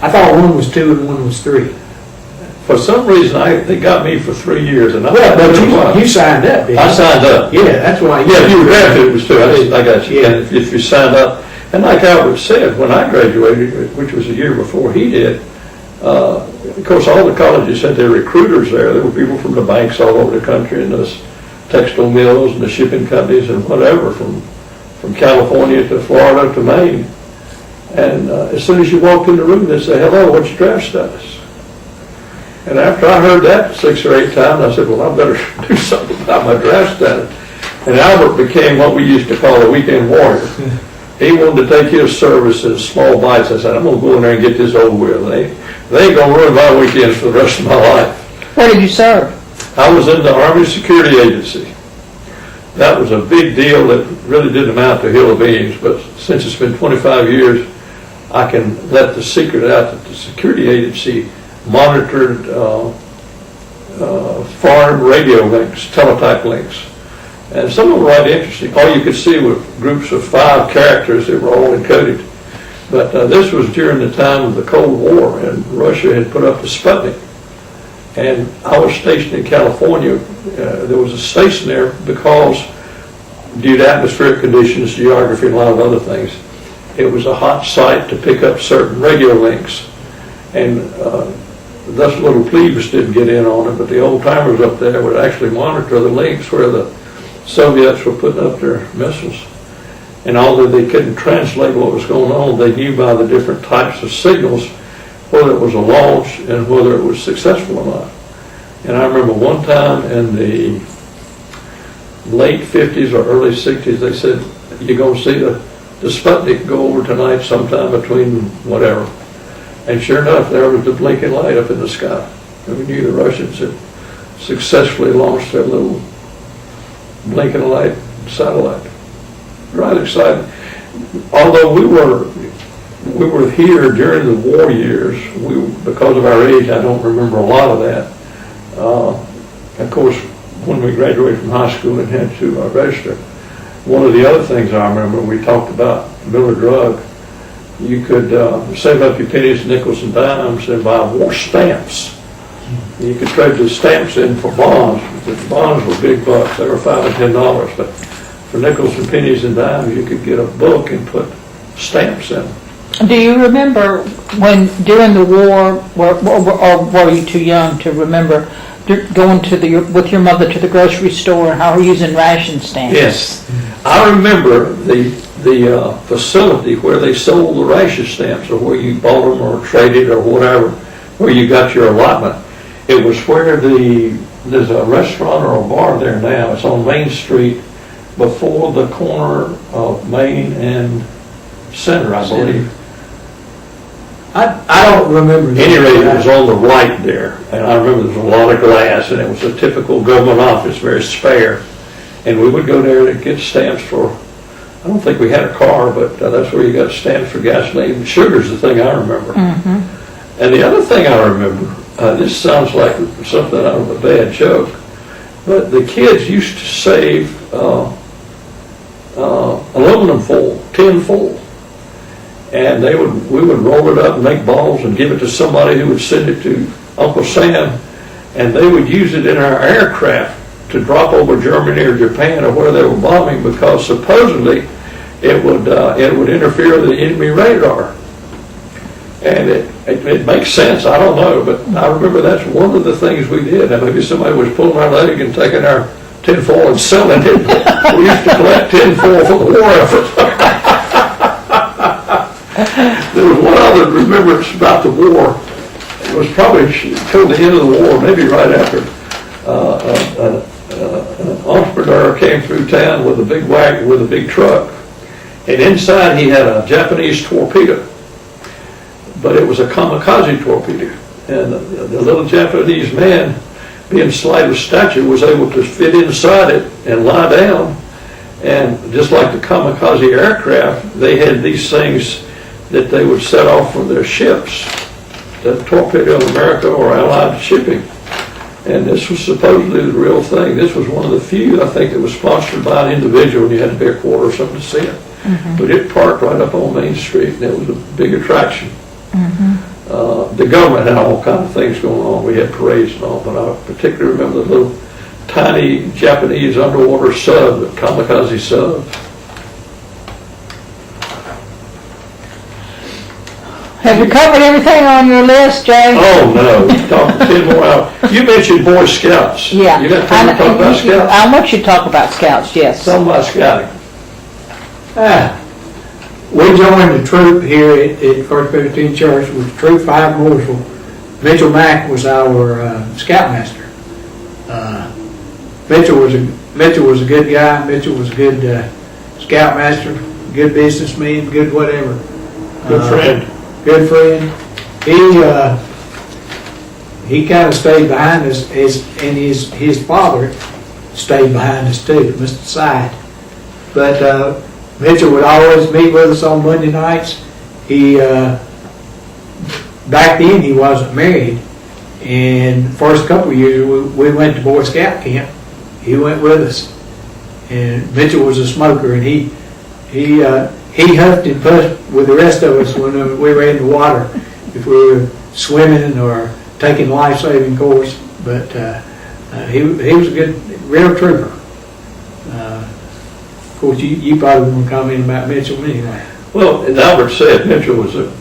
I thought one was 2 and one was 3. For some reason, they got me for 3 years, and But you signed up, didn't you? I signed up. Yeah, that's why. Yeah, if you were drafted, it was 2. I got you. Yeah. And if you signed up, and like Albert said, when I graduated, which was a year before he did, of course, all the colleges had their recruiters there. There were people from the banks all over the country, and the textile mills, and the shipping companies, and whatever, from California to Florida to Maine. And as soon as you walked in the room, they'd say, "Hello, what's your draft status?" And after I heard that 6 or 8 times, I said, well, I better do something about my draft status. And Albert became what we used to call a weekend warrior. He wanted to take his service in small bites. I said, I'm going to go in there and get this over with. They ain't going to ruin my weekends for the rest of my life. Where did you serve? I was in the Army Security Agency. That was a big deal that really didn't amount to a hill of beans, but since it's been 25 years, I can let the secret out that the security agency monitored foreign radio links, teletype links. And some of them were right interesting. All you could see were groups of 5 characters that were all encoded. But this was during the time of the Cold War, and Russia had put up the Sputnik. And I was stationed in California. There was a station there because, due to atmospheric conditions, geography, and a lot of other things, it was a hot site to pick up certain radio links. And thus little plebes didn't get in on it, but the old timers up there would actually monitor the links where the Soviets were putting up their missiles. And although they couldn't translate what was going on, they knew by the different types of signals whether it was a launch and whether it was successful or not. And I remember one time in the late 50s or early 60s, they said, you're going to see the Sputnik go over tonight sometime between whatever. And sure enough, there was the blinking light up in the sky. And we knew the Russians had successfully launched their little blinking light satellite. Right exciting. Although we were here during the war years, because of our age, I don't remember a lot of that. Of course, when we graduated from high school and had to register, one of the other things I remember, we talked about Miller Drug. You could save up your pennies, nickels, and dimes and buy war stamps. You could trade the stamps in for bonds. The bonds were big bucks. They were $5 and $10. But for nickels and pennies and dimes, you could get a book and put stamps in. Do you remember when during the war, or were you too young to remember going with your mother to the grocery store and how we're using ration stamps? Yes, I remember the the facility where they sold the ration stamps, or where you bought them or traded or whatever, where you got your allotment. It was where there's a restaurant or a bar there now. It's on Main Street before the corner of Main and Center, I believe. I don't remember. At any rate, it was on the right there, and I remember there was a lot of glass, and it was a typical government office, very spare. And we would go there to get stamps for, I don't think we had a car, but that's where you got stamps for gasoline. Sugar's the thing I remember. Mm-hmm. And the other thing I remember, this sounds like something out of a bad joke, but the kids used to save aluminum foil, tin foil. And we would roll it up and make balls and give it to somebody who would send it to Uncle Sam, and they would use it in our aircraft to drop over Germany or Japan or where they were bombing, because supposedly it would interfere with the enemy radar. And it makes sense, I don't know, but I remember that's one of the things we did. And maybe somebody was pulling our leg and taking our tinfoil and selling it. We used to collect tinfoil for the war effort. There was one other remembrance about the war. It was probably toward the end of the war, maybe right after. An entrepreneur came through town with a big wagon, with a big truck, and inside he had a Japanese torpedo, but it was a kamikaze torpedo, and the little Japanese man, being slight of stature, was able to fit inside it and lie down. And just like the kamikaze aircraft, they had these things that they would set off from their ships that torpedo America or Allied shipping. And this was supposedly the real thing. This was one of the few, I think, that was sponsored by an individual, and you had to pay a quarter or something to see it. Mm-hmm. But it parked right up on Main Street, and it was a big attraction. Mm-hmm. The government had all kinds of things going on. We had parades and all, but I particularly remember the little tiny Japanese underwater sub, the kamikaze sub. Have you covered everything on your list, Jay? Oh, no. Talk for 10 more hours. You mentioned Boy Scouts. Yeah. You got time to talk about Scouts? I want you to talk about Scouts, yes. Tell them about Scouting. We joined the troop here at First Presbyterian Church with Troop 5 Mooresville. Mitchell Mack was our scoutmaster. Mitchell was a good guy. Mitchell was a good scoutmaster, good businessman, good whatever. Good friend. Good friend. He kind of stayed behind us, and his father stayed behind us too, Mr. Side. But Mitchell would always meet with us on Monday nights. Back then he wasn't married, and the first couple of years we went to Boy Scout camp. He went with us, and Mitchell was a smoker, and he huffed and puffed with the rest of us when we were in the water, if we were swimming or taking life-saving course. But he was a good, real trooper. Of course, you probably want to comment about Mitchell anyway. Well, as Albert said, Mitchell was a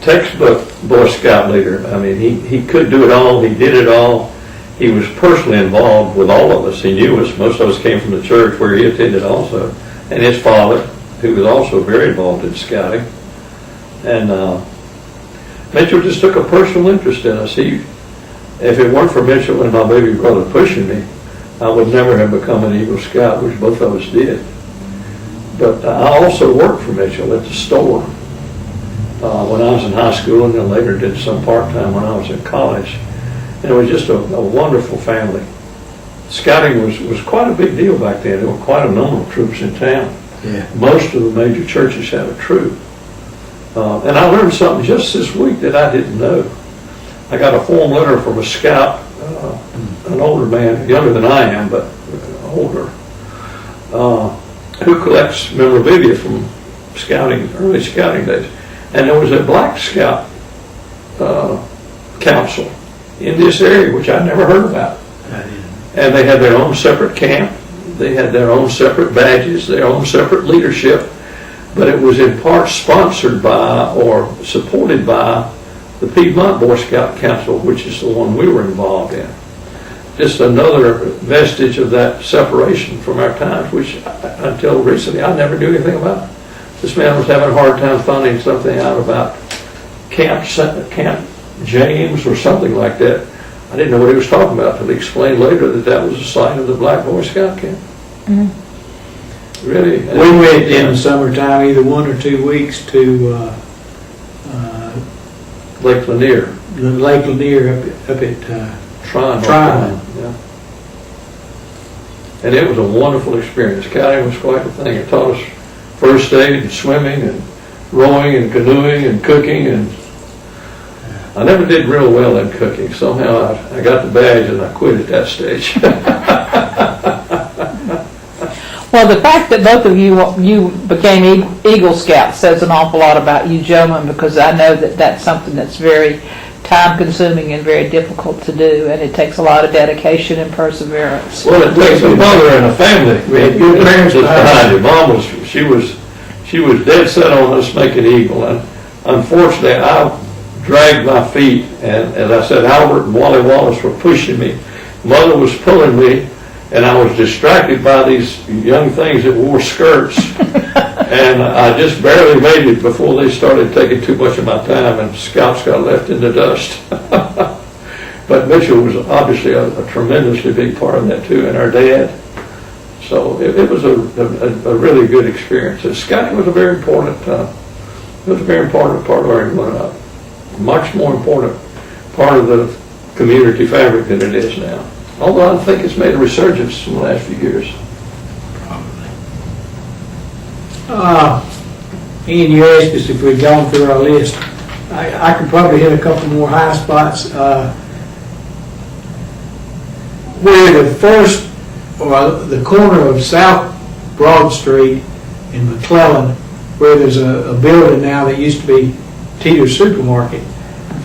textbook Boy Scout leader. I mean, he could do it all. He did it all. He was personally involved with all of us. He knew us. Most of us came from the church where he attended also. And his father, who was also very involved in scouting. And Mitchell just took a personal interest in us. If it weren't for Mitchell and my baby brother pushing me, I would never have become an Eagle Scout, which both of us did. But I also worked for Mitchell at the store when I was in high school, and then later did some part-time when I was in college. And it was just a wonderful family. Scouting was quite a big deal back then. There were quite a number of troops in town. Yeah. Most of the major churches had a troop. And I learned something just this week that I didn't know. I got a form letter from a scout, an older man, younger than I am, but older, who collects memorabilia from scouting, early scouting days. And there was a black scout council in this area, which I never heard about. And they had their own separate camp. They had their own separate badges, their own separate leadership. But it was in part sponsored by or supported by the Piedmont Boy Scout Council, which is the one we were involved in. just another vestige of that separation from our times, which until recently I never knew anything about. This man was having a hard time finding something out about Camp James or something like that. I didn't know what he was talking about until he explained later that that was the site of the Black Boy Scout camp. Really? We went in the summertime, either 1 or 2 weeks to Lake Lanier. the Lake Lanier up at Tryon. Tryon. Yeah. And it was a wonderful experience. Scouting was quite a thing. It taught us first aid and swimming and rowing and canoeing and cooking, and I never did real well in cooking. Somehow I got the badge and I quit at that stage. Well, the fact that both of you became Eagle Scouts says an awful lot about you gentlemen, because I know that that's something that's very time-consuming and very difficult to do, and it takes a lot of dedication and perseverance. Well, it takes a mother and a family. We had good parents behind you. Mom was, she was dead set on us making Eagle, and unfortunately I dragged my feet, and as I said, Albert and Wally Wallace were pushing me. Mother was pulling me, and I was distracted by these young things that wore skirts, and I just barely made it before they started taking too much of my time, and Scouts got left in the dust. But Mitchell was obviously a tremendously big part of that too, and our dad. So it was a really good experience. And Scouting was a very important part of our much more important part of the community fabric than it is now. Although I think it's made a resurgence in the last few years. Ian, you asked us if we'd gone through our list. I could probably hit a couple more high spots. Where the first, or the corner of South Broad Street in McClellan, where there's a building now that used to be Teeter's Supermarket.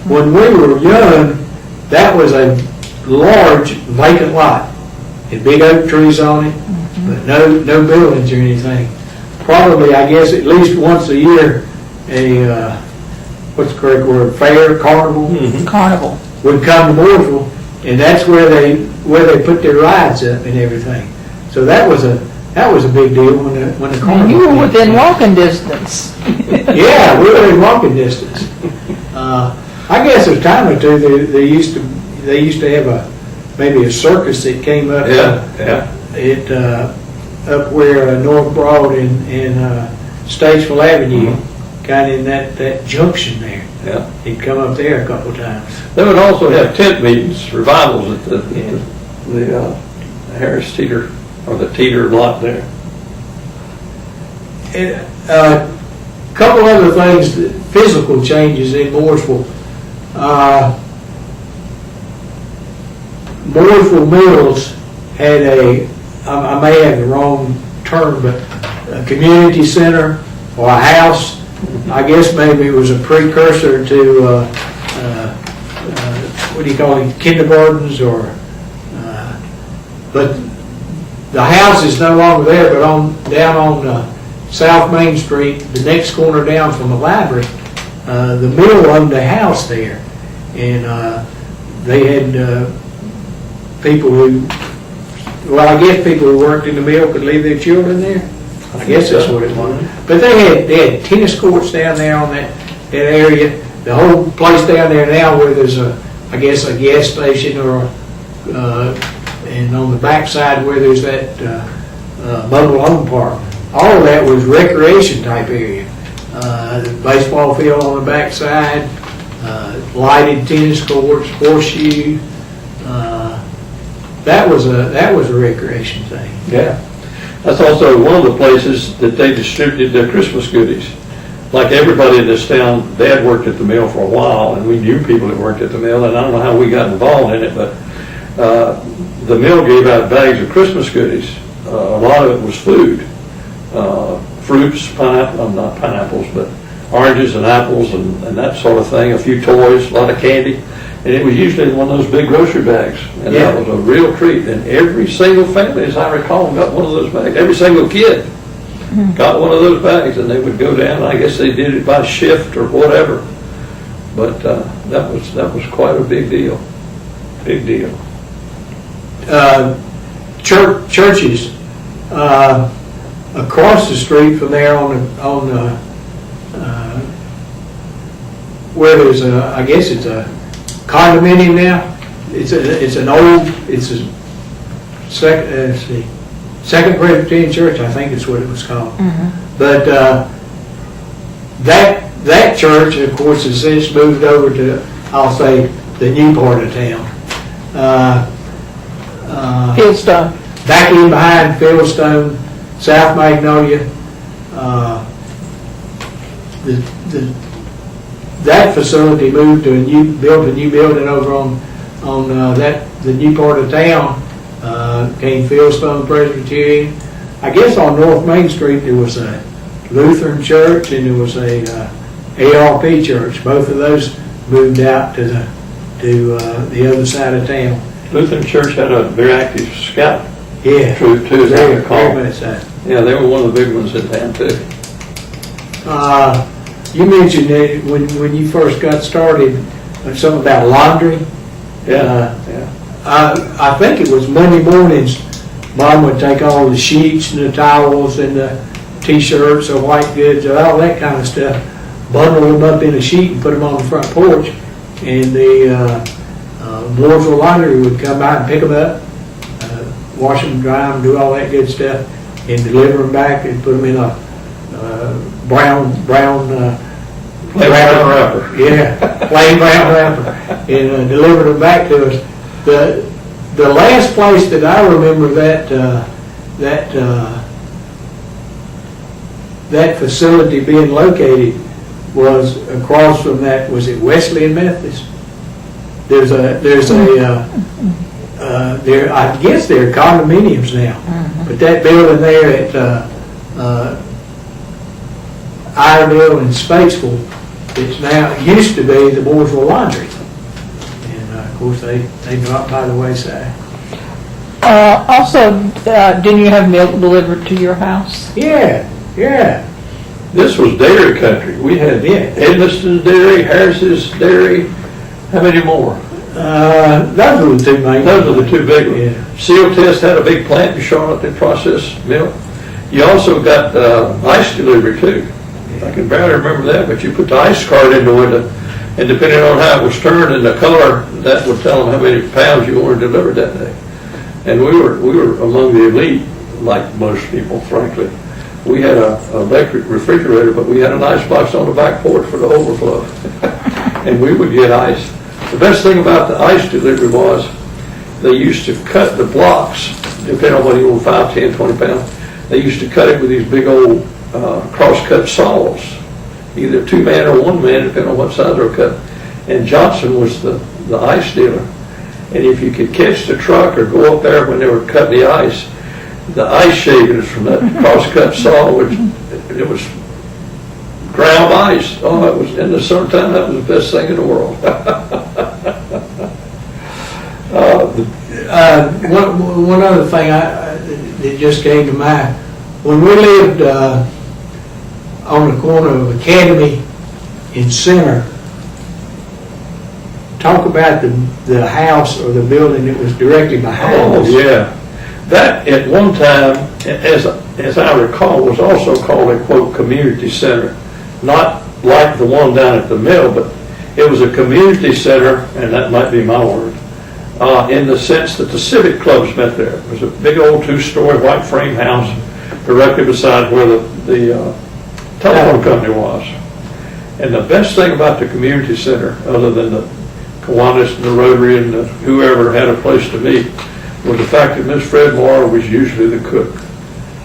When we were young, that was a large vacant lot. Had big oak trees on it, but no buildings or anything. Probably, I guess, at least once a year, a what's the correct word? Fair, carnival. Carnival. Would come to Mooresville, and that's where they put their rides up and everything. So that was a big deal when the carnival. And you were came. within walking distance. Yeah, we were in walking distance. I guess a time or two they used to have maybe a circus that came up. Up where North Broad and Statesville Avenue, kind of in that junction there. Yeah. He'd come up there a couple of times. They would also have tent meetings, revivals at the Harris Teeter, or the Teeter lot there. And a couple other things, physical changes in Mooresville. Mooresville Mills had I may have the wrong term, but a community center or a house. I guess maybe it was a precursor to what do you call it, kindergartens, or but the house is no longer there, but down on South Main Street, the next corner down from the library, the mill owned a house there, and they had people who, well, I guess people who worked in the mill could leave their children there. I guess that's what it was. But they had tennis courts down there on that area. The whole place down there now, where there's I guess a gas station, or and on the backside where there's that mobile home park. All of that was recreation type area. The baseball field on the backside, lighted tennis courts, horseshoe. That was a recreation thing. Yeah. That's also one of the places that they distributed their Christmas goodies. Like everybody in this town, Dad worked at the mill for a while, and we knew people that worked at the mill, and I don't know how we got involved in it, but the mill gave out bags of Christmas goodies. A lot of it was food. Fruits, not pineapples, but oranges and apples and that sort of thing, a few toys, a lot of candy. And it was usually in one of those big grocery bags. And that was a real treat. And every single family, as I recall, got one of those bags. Every single kid got one of those bags. And they would go down. I guess they did it by shift or whatever. But that was quite a big deal. Big deal. churches, across the street from there where there's I guess it's a condominium now. It's a Second Presbyterian Church, I think is what it was called. But that church, of course, has since moved over to, I'll say, the new part of town. Fieldstone. Back in behind Fieldstone, South Magnolia. That facility moved to built a new building over on the new part of town. Came Fieldstone Presbyterian. I guess on North Main Street there was a Lutheran church and there was a ARP church. Both of those moved out to the other side of town. Lutheran Church had a very active scout troop too, as I recall. Yeah, they were one of the big ones in town too. You mentioned that when you first got started, something about laundry. Yeah. I think it was Monday mornings, Mom would take all the sheets and the towels and the T-shirts or white goods or all that kind of stuff, bundle them up in a sheet and put them on the front porch, and the Mooresville Laundry would come by and pick them up, wash them, dry them, do all that good stuff, and deliver them back and put them in a brown wrapper. Yeah, plain brown wrapper, and delivered them back to us. The last place that I remember that facility being located was across from that. Was it Wesleyan Methodist? There's a there. I guess there are condominiums now, but that building there at Iredale and Spatesville, it's now used to be the Mooresville Laundry. Of course, they dropped by the wayside. Also, didn't you have milk delivered to your house? Yeah. This was dairy country. We had Edmiston's Dairy, Harris's Dairy. How many more? Those were the two main. Those were the two big ones. Yeah. Seal Test had a big plant in Charlotte that processed milk. You also got ice delivery too. I can barely remember that, but you put the ice cart in the window, and depending on how it was turned and the color, that would tell them how many pounds you wanted delivered that day. And we were among the elite, like most people, frankly. We had an electric refrigerator, but we had an ice box on the back porch for the overflow. And we would get ice. The best thing about the ice delivery was they used to cut the blocks, depending on whether you were 5, 10, 20 pounds. They used to cut it with these big old cross-cut saws, either 2-man or 1-man, depending on what size they were cut. And Johnson was the ice dealer. And if you could catch the truck or go up there when they were cutting the ice shavings from that cross-cut saw, it was ground ice. Oh, it was in the summertime. That was the best thing in the world. One other thing that just came to mind. When we lived on the corner of Academy and Center, talk about the house or the building that was directly behind us. Oh, yeah. That at one time, as I recall, was also called a, quote, community center. Not like the one down at the mill, but it was a community center, and that might be my word, in the sense that the civic clubs met there. It was a big old 2-story white frame house directly beside where the telephone company was. And the best thing about the community center, other than the Kiwanis and the Rotary and whoever had a place to meet, was the fact that Miss Fred Morrow was usually the cook.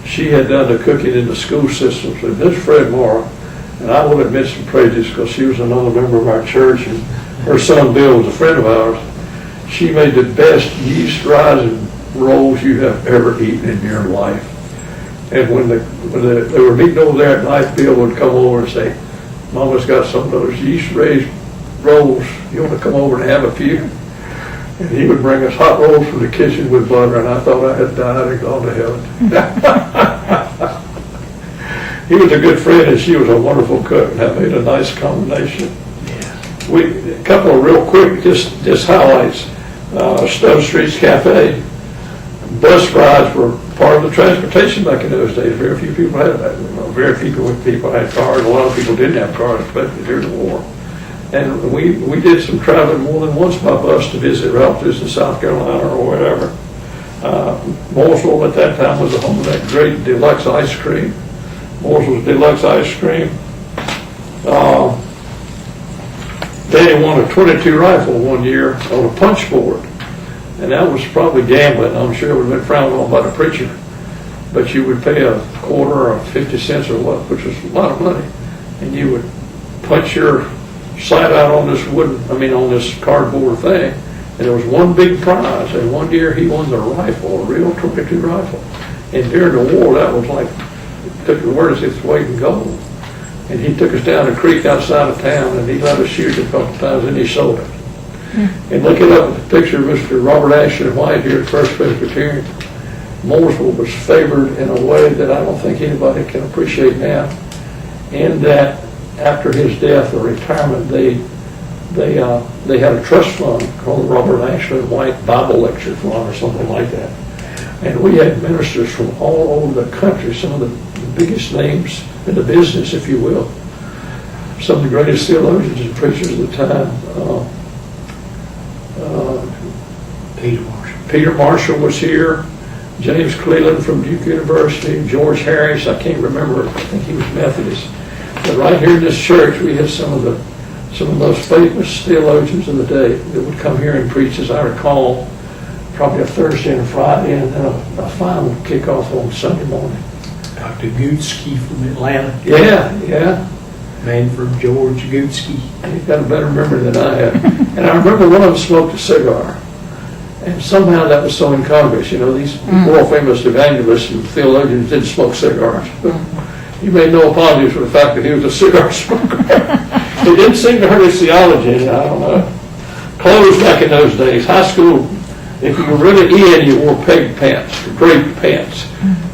She had done the cooking in the school systems. And Miss Fred Morrow, and I will admit some prejudice because she was another member of our church, and her son Bill was a friend of ours. She made the best yeast rising rolls you have ever eaten in your life. And when they were meeting over there at night, Bill would come over and say, "Mama's got some of those yeast raised rolls. You want to come over and have a few?" And he would bring us hot rolls from the kitchen with butter, and I thought I had died and gone to heaven. He was a good friend, and she was a wonderful cook, and that made a nice combination. A couple of real quick just highlights. Stone Street's Cafe. bus rides were part of the transportation back in those days. Very few people had that. Very few people had cars. A lot of people didn't have cars, especially during the war. And we did some traveling more than once by bus to visit relatives in South Carolina or whatever. Mooresville at that time was the home of that great deluxe ice cream. Mooresville's deluxe ice cream. Daddy won a .22 rifle one year on a punch board. And that was probably gambling. I'm sure it would have been frowned on by the preacher. But you would pay a quarter or 50 cents or what, which was a lot of money. And you would punch your sight out on this cardboard thing. And there was one big prize. And one year he won the rifle, a real .22 rifle. And during the war, that was like, took the word as its weight in gold. And he took us down a creek outside of town, and he let us shoot it a couple times, and he sold it. And looking up at the picture of Mr. Robert Ashton White here at First Presbyterian, Mooresville was favored in a way that I don't think anybody can appreciate now. In that, after his death or retirement, they had a trust fund called the Robert Ashton White Bible Lecture Fund or something like that. And we had ministers from all over the country, some of the biggest names in the business, if you will. Some of the greatest theologians and preachers of the time. Peter Marshall was here. James Cleland from Duke University. George Harris, I can't remember. I think he was Methodist. But right here in this church, we had some of the most famous theologians of the day that would come here and preach, as I recall, probably a Thursday and a Friday, and then a final kickoff on Sunday morning. Dr. Gutsky from Atlanta. Yeah. Man from George Gutsky. You've got a better memory than I have. And I remember one of them smoked a cigar. And somehow that was so incongruous. You know, these world famous evangelists and theologians didn't smoke cigars. He made no apologies for the fact that he was a cigar smoker. It didn't seem to hurt his theology. I don't know. Clothes back in those days. High school, if you were really in, you wore peg pants, drape pants.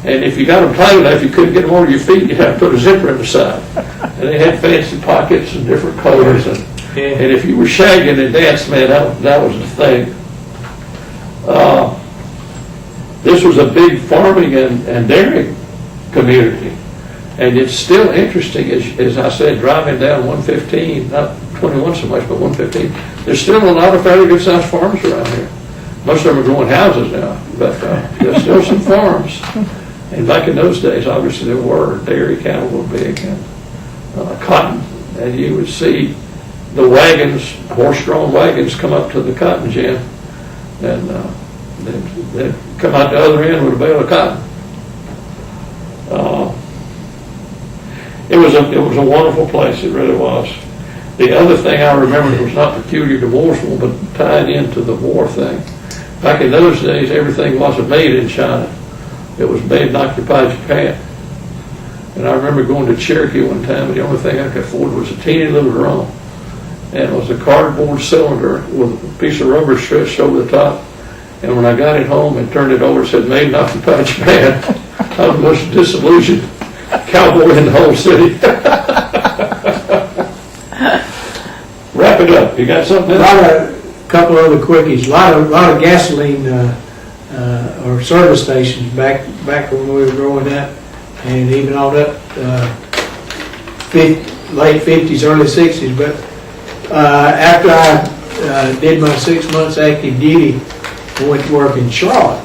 And if you got them tight enough, you couldn't get them over your feet. You'd have to put a zipper in the side. And they had fancy pockets and different colors. And if you were shagging and danced, man, that was the thing. This was a big farming and dairy community. And it's still interesting, as I said, driving down 115, not 21 so much, but 115. There's still a lot of fairly good-sized farms around here. Most of them are growing houses now, but there's still some farms. And back in those days, obviously, there were dairy cattle were big and cotton. And you would see the wagons, horse-drawn wagons, come up to the cotton gin, and they'd come out the other end with a bale of cotton. It was a wonderful place. It really was. The other thing I remember that was not peculiar to Mooresville, but tied into the war thing. Back in those days, everything wasn't made in China. It was made in occupied Japan. And I remember going to Cherokee one time, and the only thing I could afford was a teeny little drum. And it was a cardboard cylinder with a piece of rubber stretched over the top. And when I got it home and turned it over, it said, made in occupied Japan. I was the most disillusioned cowboy in the whole city. Wrap it up. You got something else? A couple other quickies. A lot of gasoline or service stations back when we were growing up, and even on up late 50s, early 60s. But after I did my 6 months active duty, I went to work in Charlotte,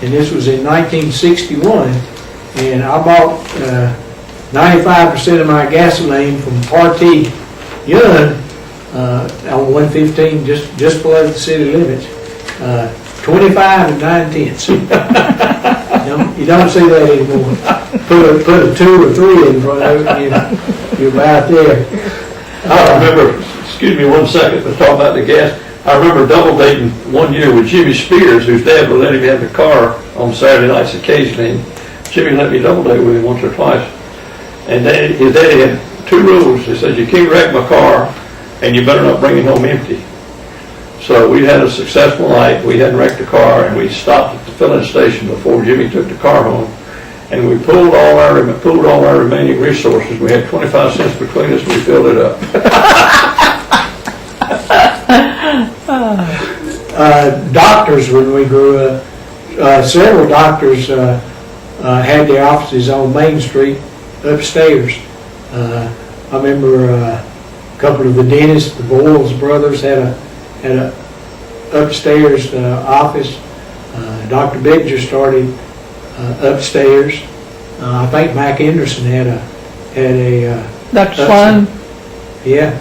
and this was in 1961, and I bought 95% of my gasoline from RT Young on 115, just below the city limits, 25 and 9/10. You don't see that anymore. Put a 2 or 3 in front of it, you're about there. I remember, excuse me 1 second, to talk about the gas. I remember double dating one year with Jimmy Spears, whose dad would let him have the car on Saturday nights occasionally. Jimmy let me double date with him once or twice. And his daddy had 2 rules. He said, you can't wreck my car, and you better not bring it home empty. So we had a successful night. We hadn't wrecked the car, and we stopped at the filling station before Jimmy took the car home. And we pulled all our remaining resources. We had 25 cents between us, and we filled it up. Doctors, when we grew up, several doctors had their offices on Main Street upstairs. I remember a couple of the dentists, the Boyles brothers, had a upstairs office. Dr. Bidger started upstairs. I think Mac Anderson had a Dr. Sloan? Yeah.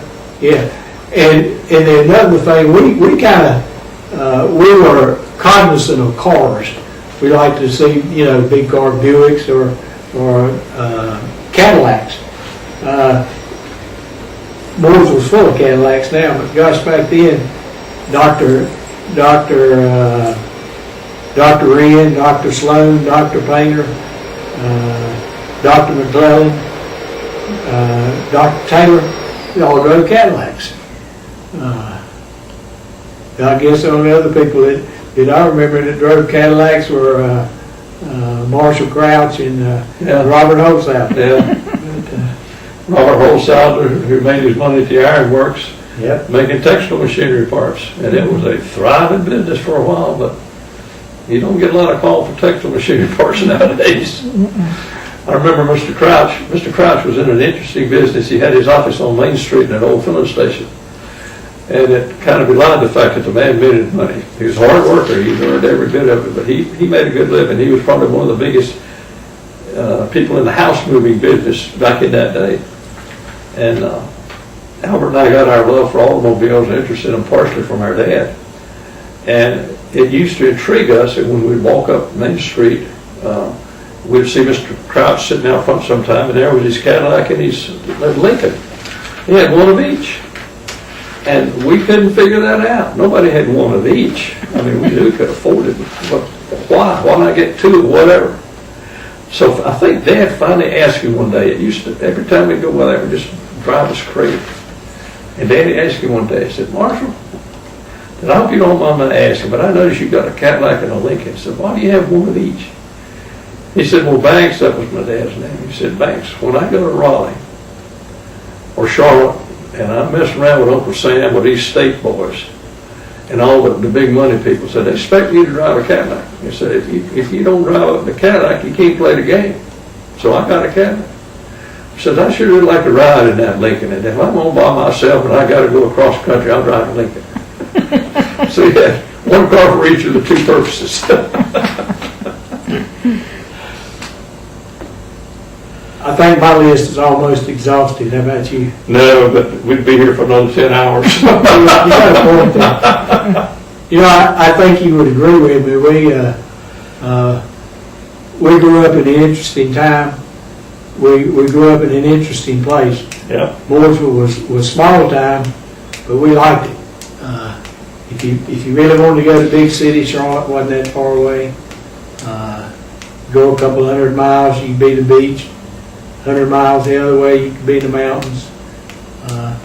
And then another thing, we kind of we were cognizant of cars. We like to see, big car Buicks or Cadillacs. Mooresville's full of Cadillacs now, but gosh, back then, Dr. Wren, Dr. Sloan, Dr. Painter, Dr. McClellan, Dr. Taylor, they all drove Cadillacs. I guess the only other people that I remember that drove Cadillacs were Marshall Crouch and Robert Holzhauer. Yeah. Robert Holzhauer, who made his money at the Iron Works, making textile machinery parts. And it was a thriving business for a while, but you don't get a lot of calls for textile machinery parts nowadays. I remember Mr. Crouch. Mr. Crouch was in an interesting business. He had his office on Main Street in an old filling station. And it kind of belied the fact that the man made his money. He was a hard worker. He earned every bit of it, but he made a good living. He was probably one of the biggest people in the house moving business back in that day. And Albert and I got our love for automobiles and interest in them partially from our dad. And it used to intrigue us that when we'd walk up Main Street, we'd see Mr. Crouch sitting out front sometime, and there was his Cadillac and his Lincoln. He had one of each. And we couldn't figure that out. Nobody had one of each. I mean, we knew we could afford it, but why? Why not get two or whatever? So I think Dad finally asked him one day, it used to, every time we go by there, it would just drive us crazy. And Daddy asked him one day, he said, Marshall, and I hope you don't mind my asking, but I noticed you got a Cadillac and a Lincoln. He said, why do you have one of each? He said, well, Banks, that was my dad's name. He said, Banks, when I go to Raleigh or Charlotte, and I messed around with Uncle Sam with these state boys and all the big money people, said, they expect you to drive a Cadillac. He said, if you don't drive the Cadillac, you can't play the game. So I got a Cadillac. He said, I sure would like to ride in that Lincoln, and if I'm on by myself and I got to go across the country, I'll drive a Lincoln. So he had one car for each of the two purposes. I think my list is almost exhausted. How about you? No, but we'd be here for another 10 hours. You got a point there. I think you would agree with me. We grew up in an interesting time. We grew up in an interesting place. Yeah. Mooresville was small time, but we liked it. If you really wanted to go to big city, Charlotte wasn't that far away. Go a couple 100 miles, you could be the beach. 100 miles the other way, you could be in the mountains. A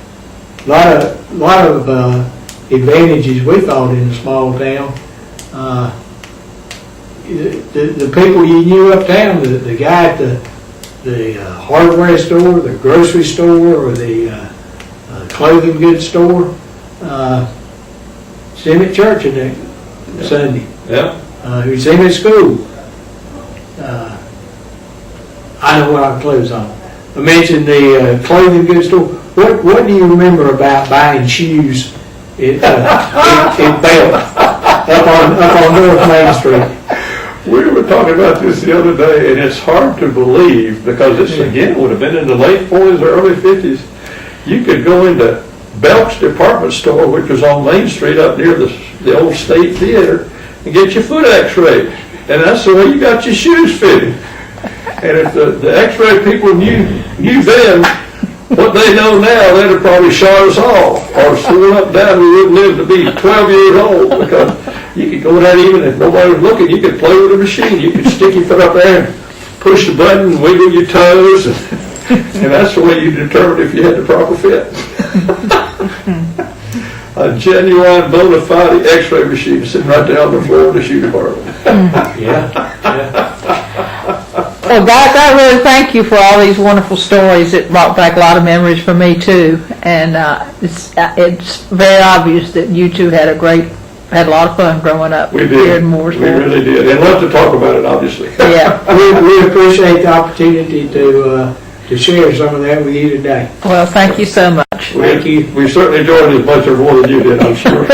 lot of advantages we thought in a small town. The people you knew uptown, the guy at the hardware store, the grocery store, or the clothing goods store, see him at church on Sunday. Yeah. You see him at school. I know what our clothes on. I mentioned the clothing goods store. What do you remember about buying shoes in Bell up on North Main Street? We were talking about this the other day, and it's hard to believe because this again would have been in the late 40s or early 50s. You could go into Belk's department store, which was on Main Street up near the old State Theater, and get your foot x-rayed. And that's the way you got your shoes fitted. And if the x-ray people knew then what they know now, they'd have probably shot us all or sworn up down we wouldn't live to be 12 years old, because you could go down even if nobody was looking, you could play with a machine. You could stick your foot up there and push the button and wiggle your toes, and that's the way you determined if you had the proper fit. A genuine bona fide x-ray machine sitting right there on the floor in the shoe department. Yeah. Well, guys, I really thank you for all these wonderful stories. It brought back a lot of memories for me too, and it's very obvious that you two had a great had a lot of fun growing up We here did. in We Mooresville. really did. And love to talk about it, obviously. Yeah. We appreciate the opportunity to share some of that with you today. Well, thank you so much. Thank you. We certainly enjoyed it as much or more than you did, I'm sure.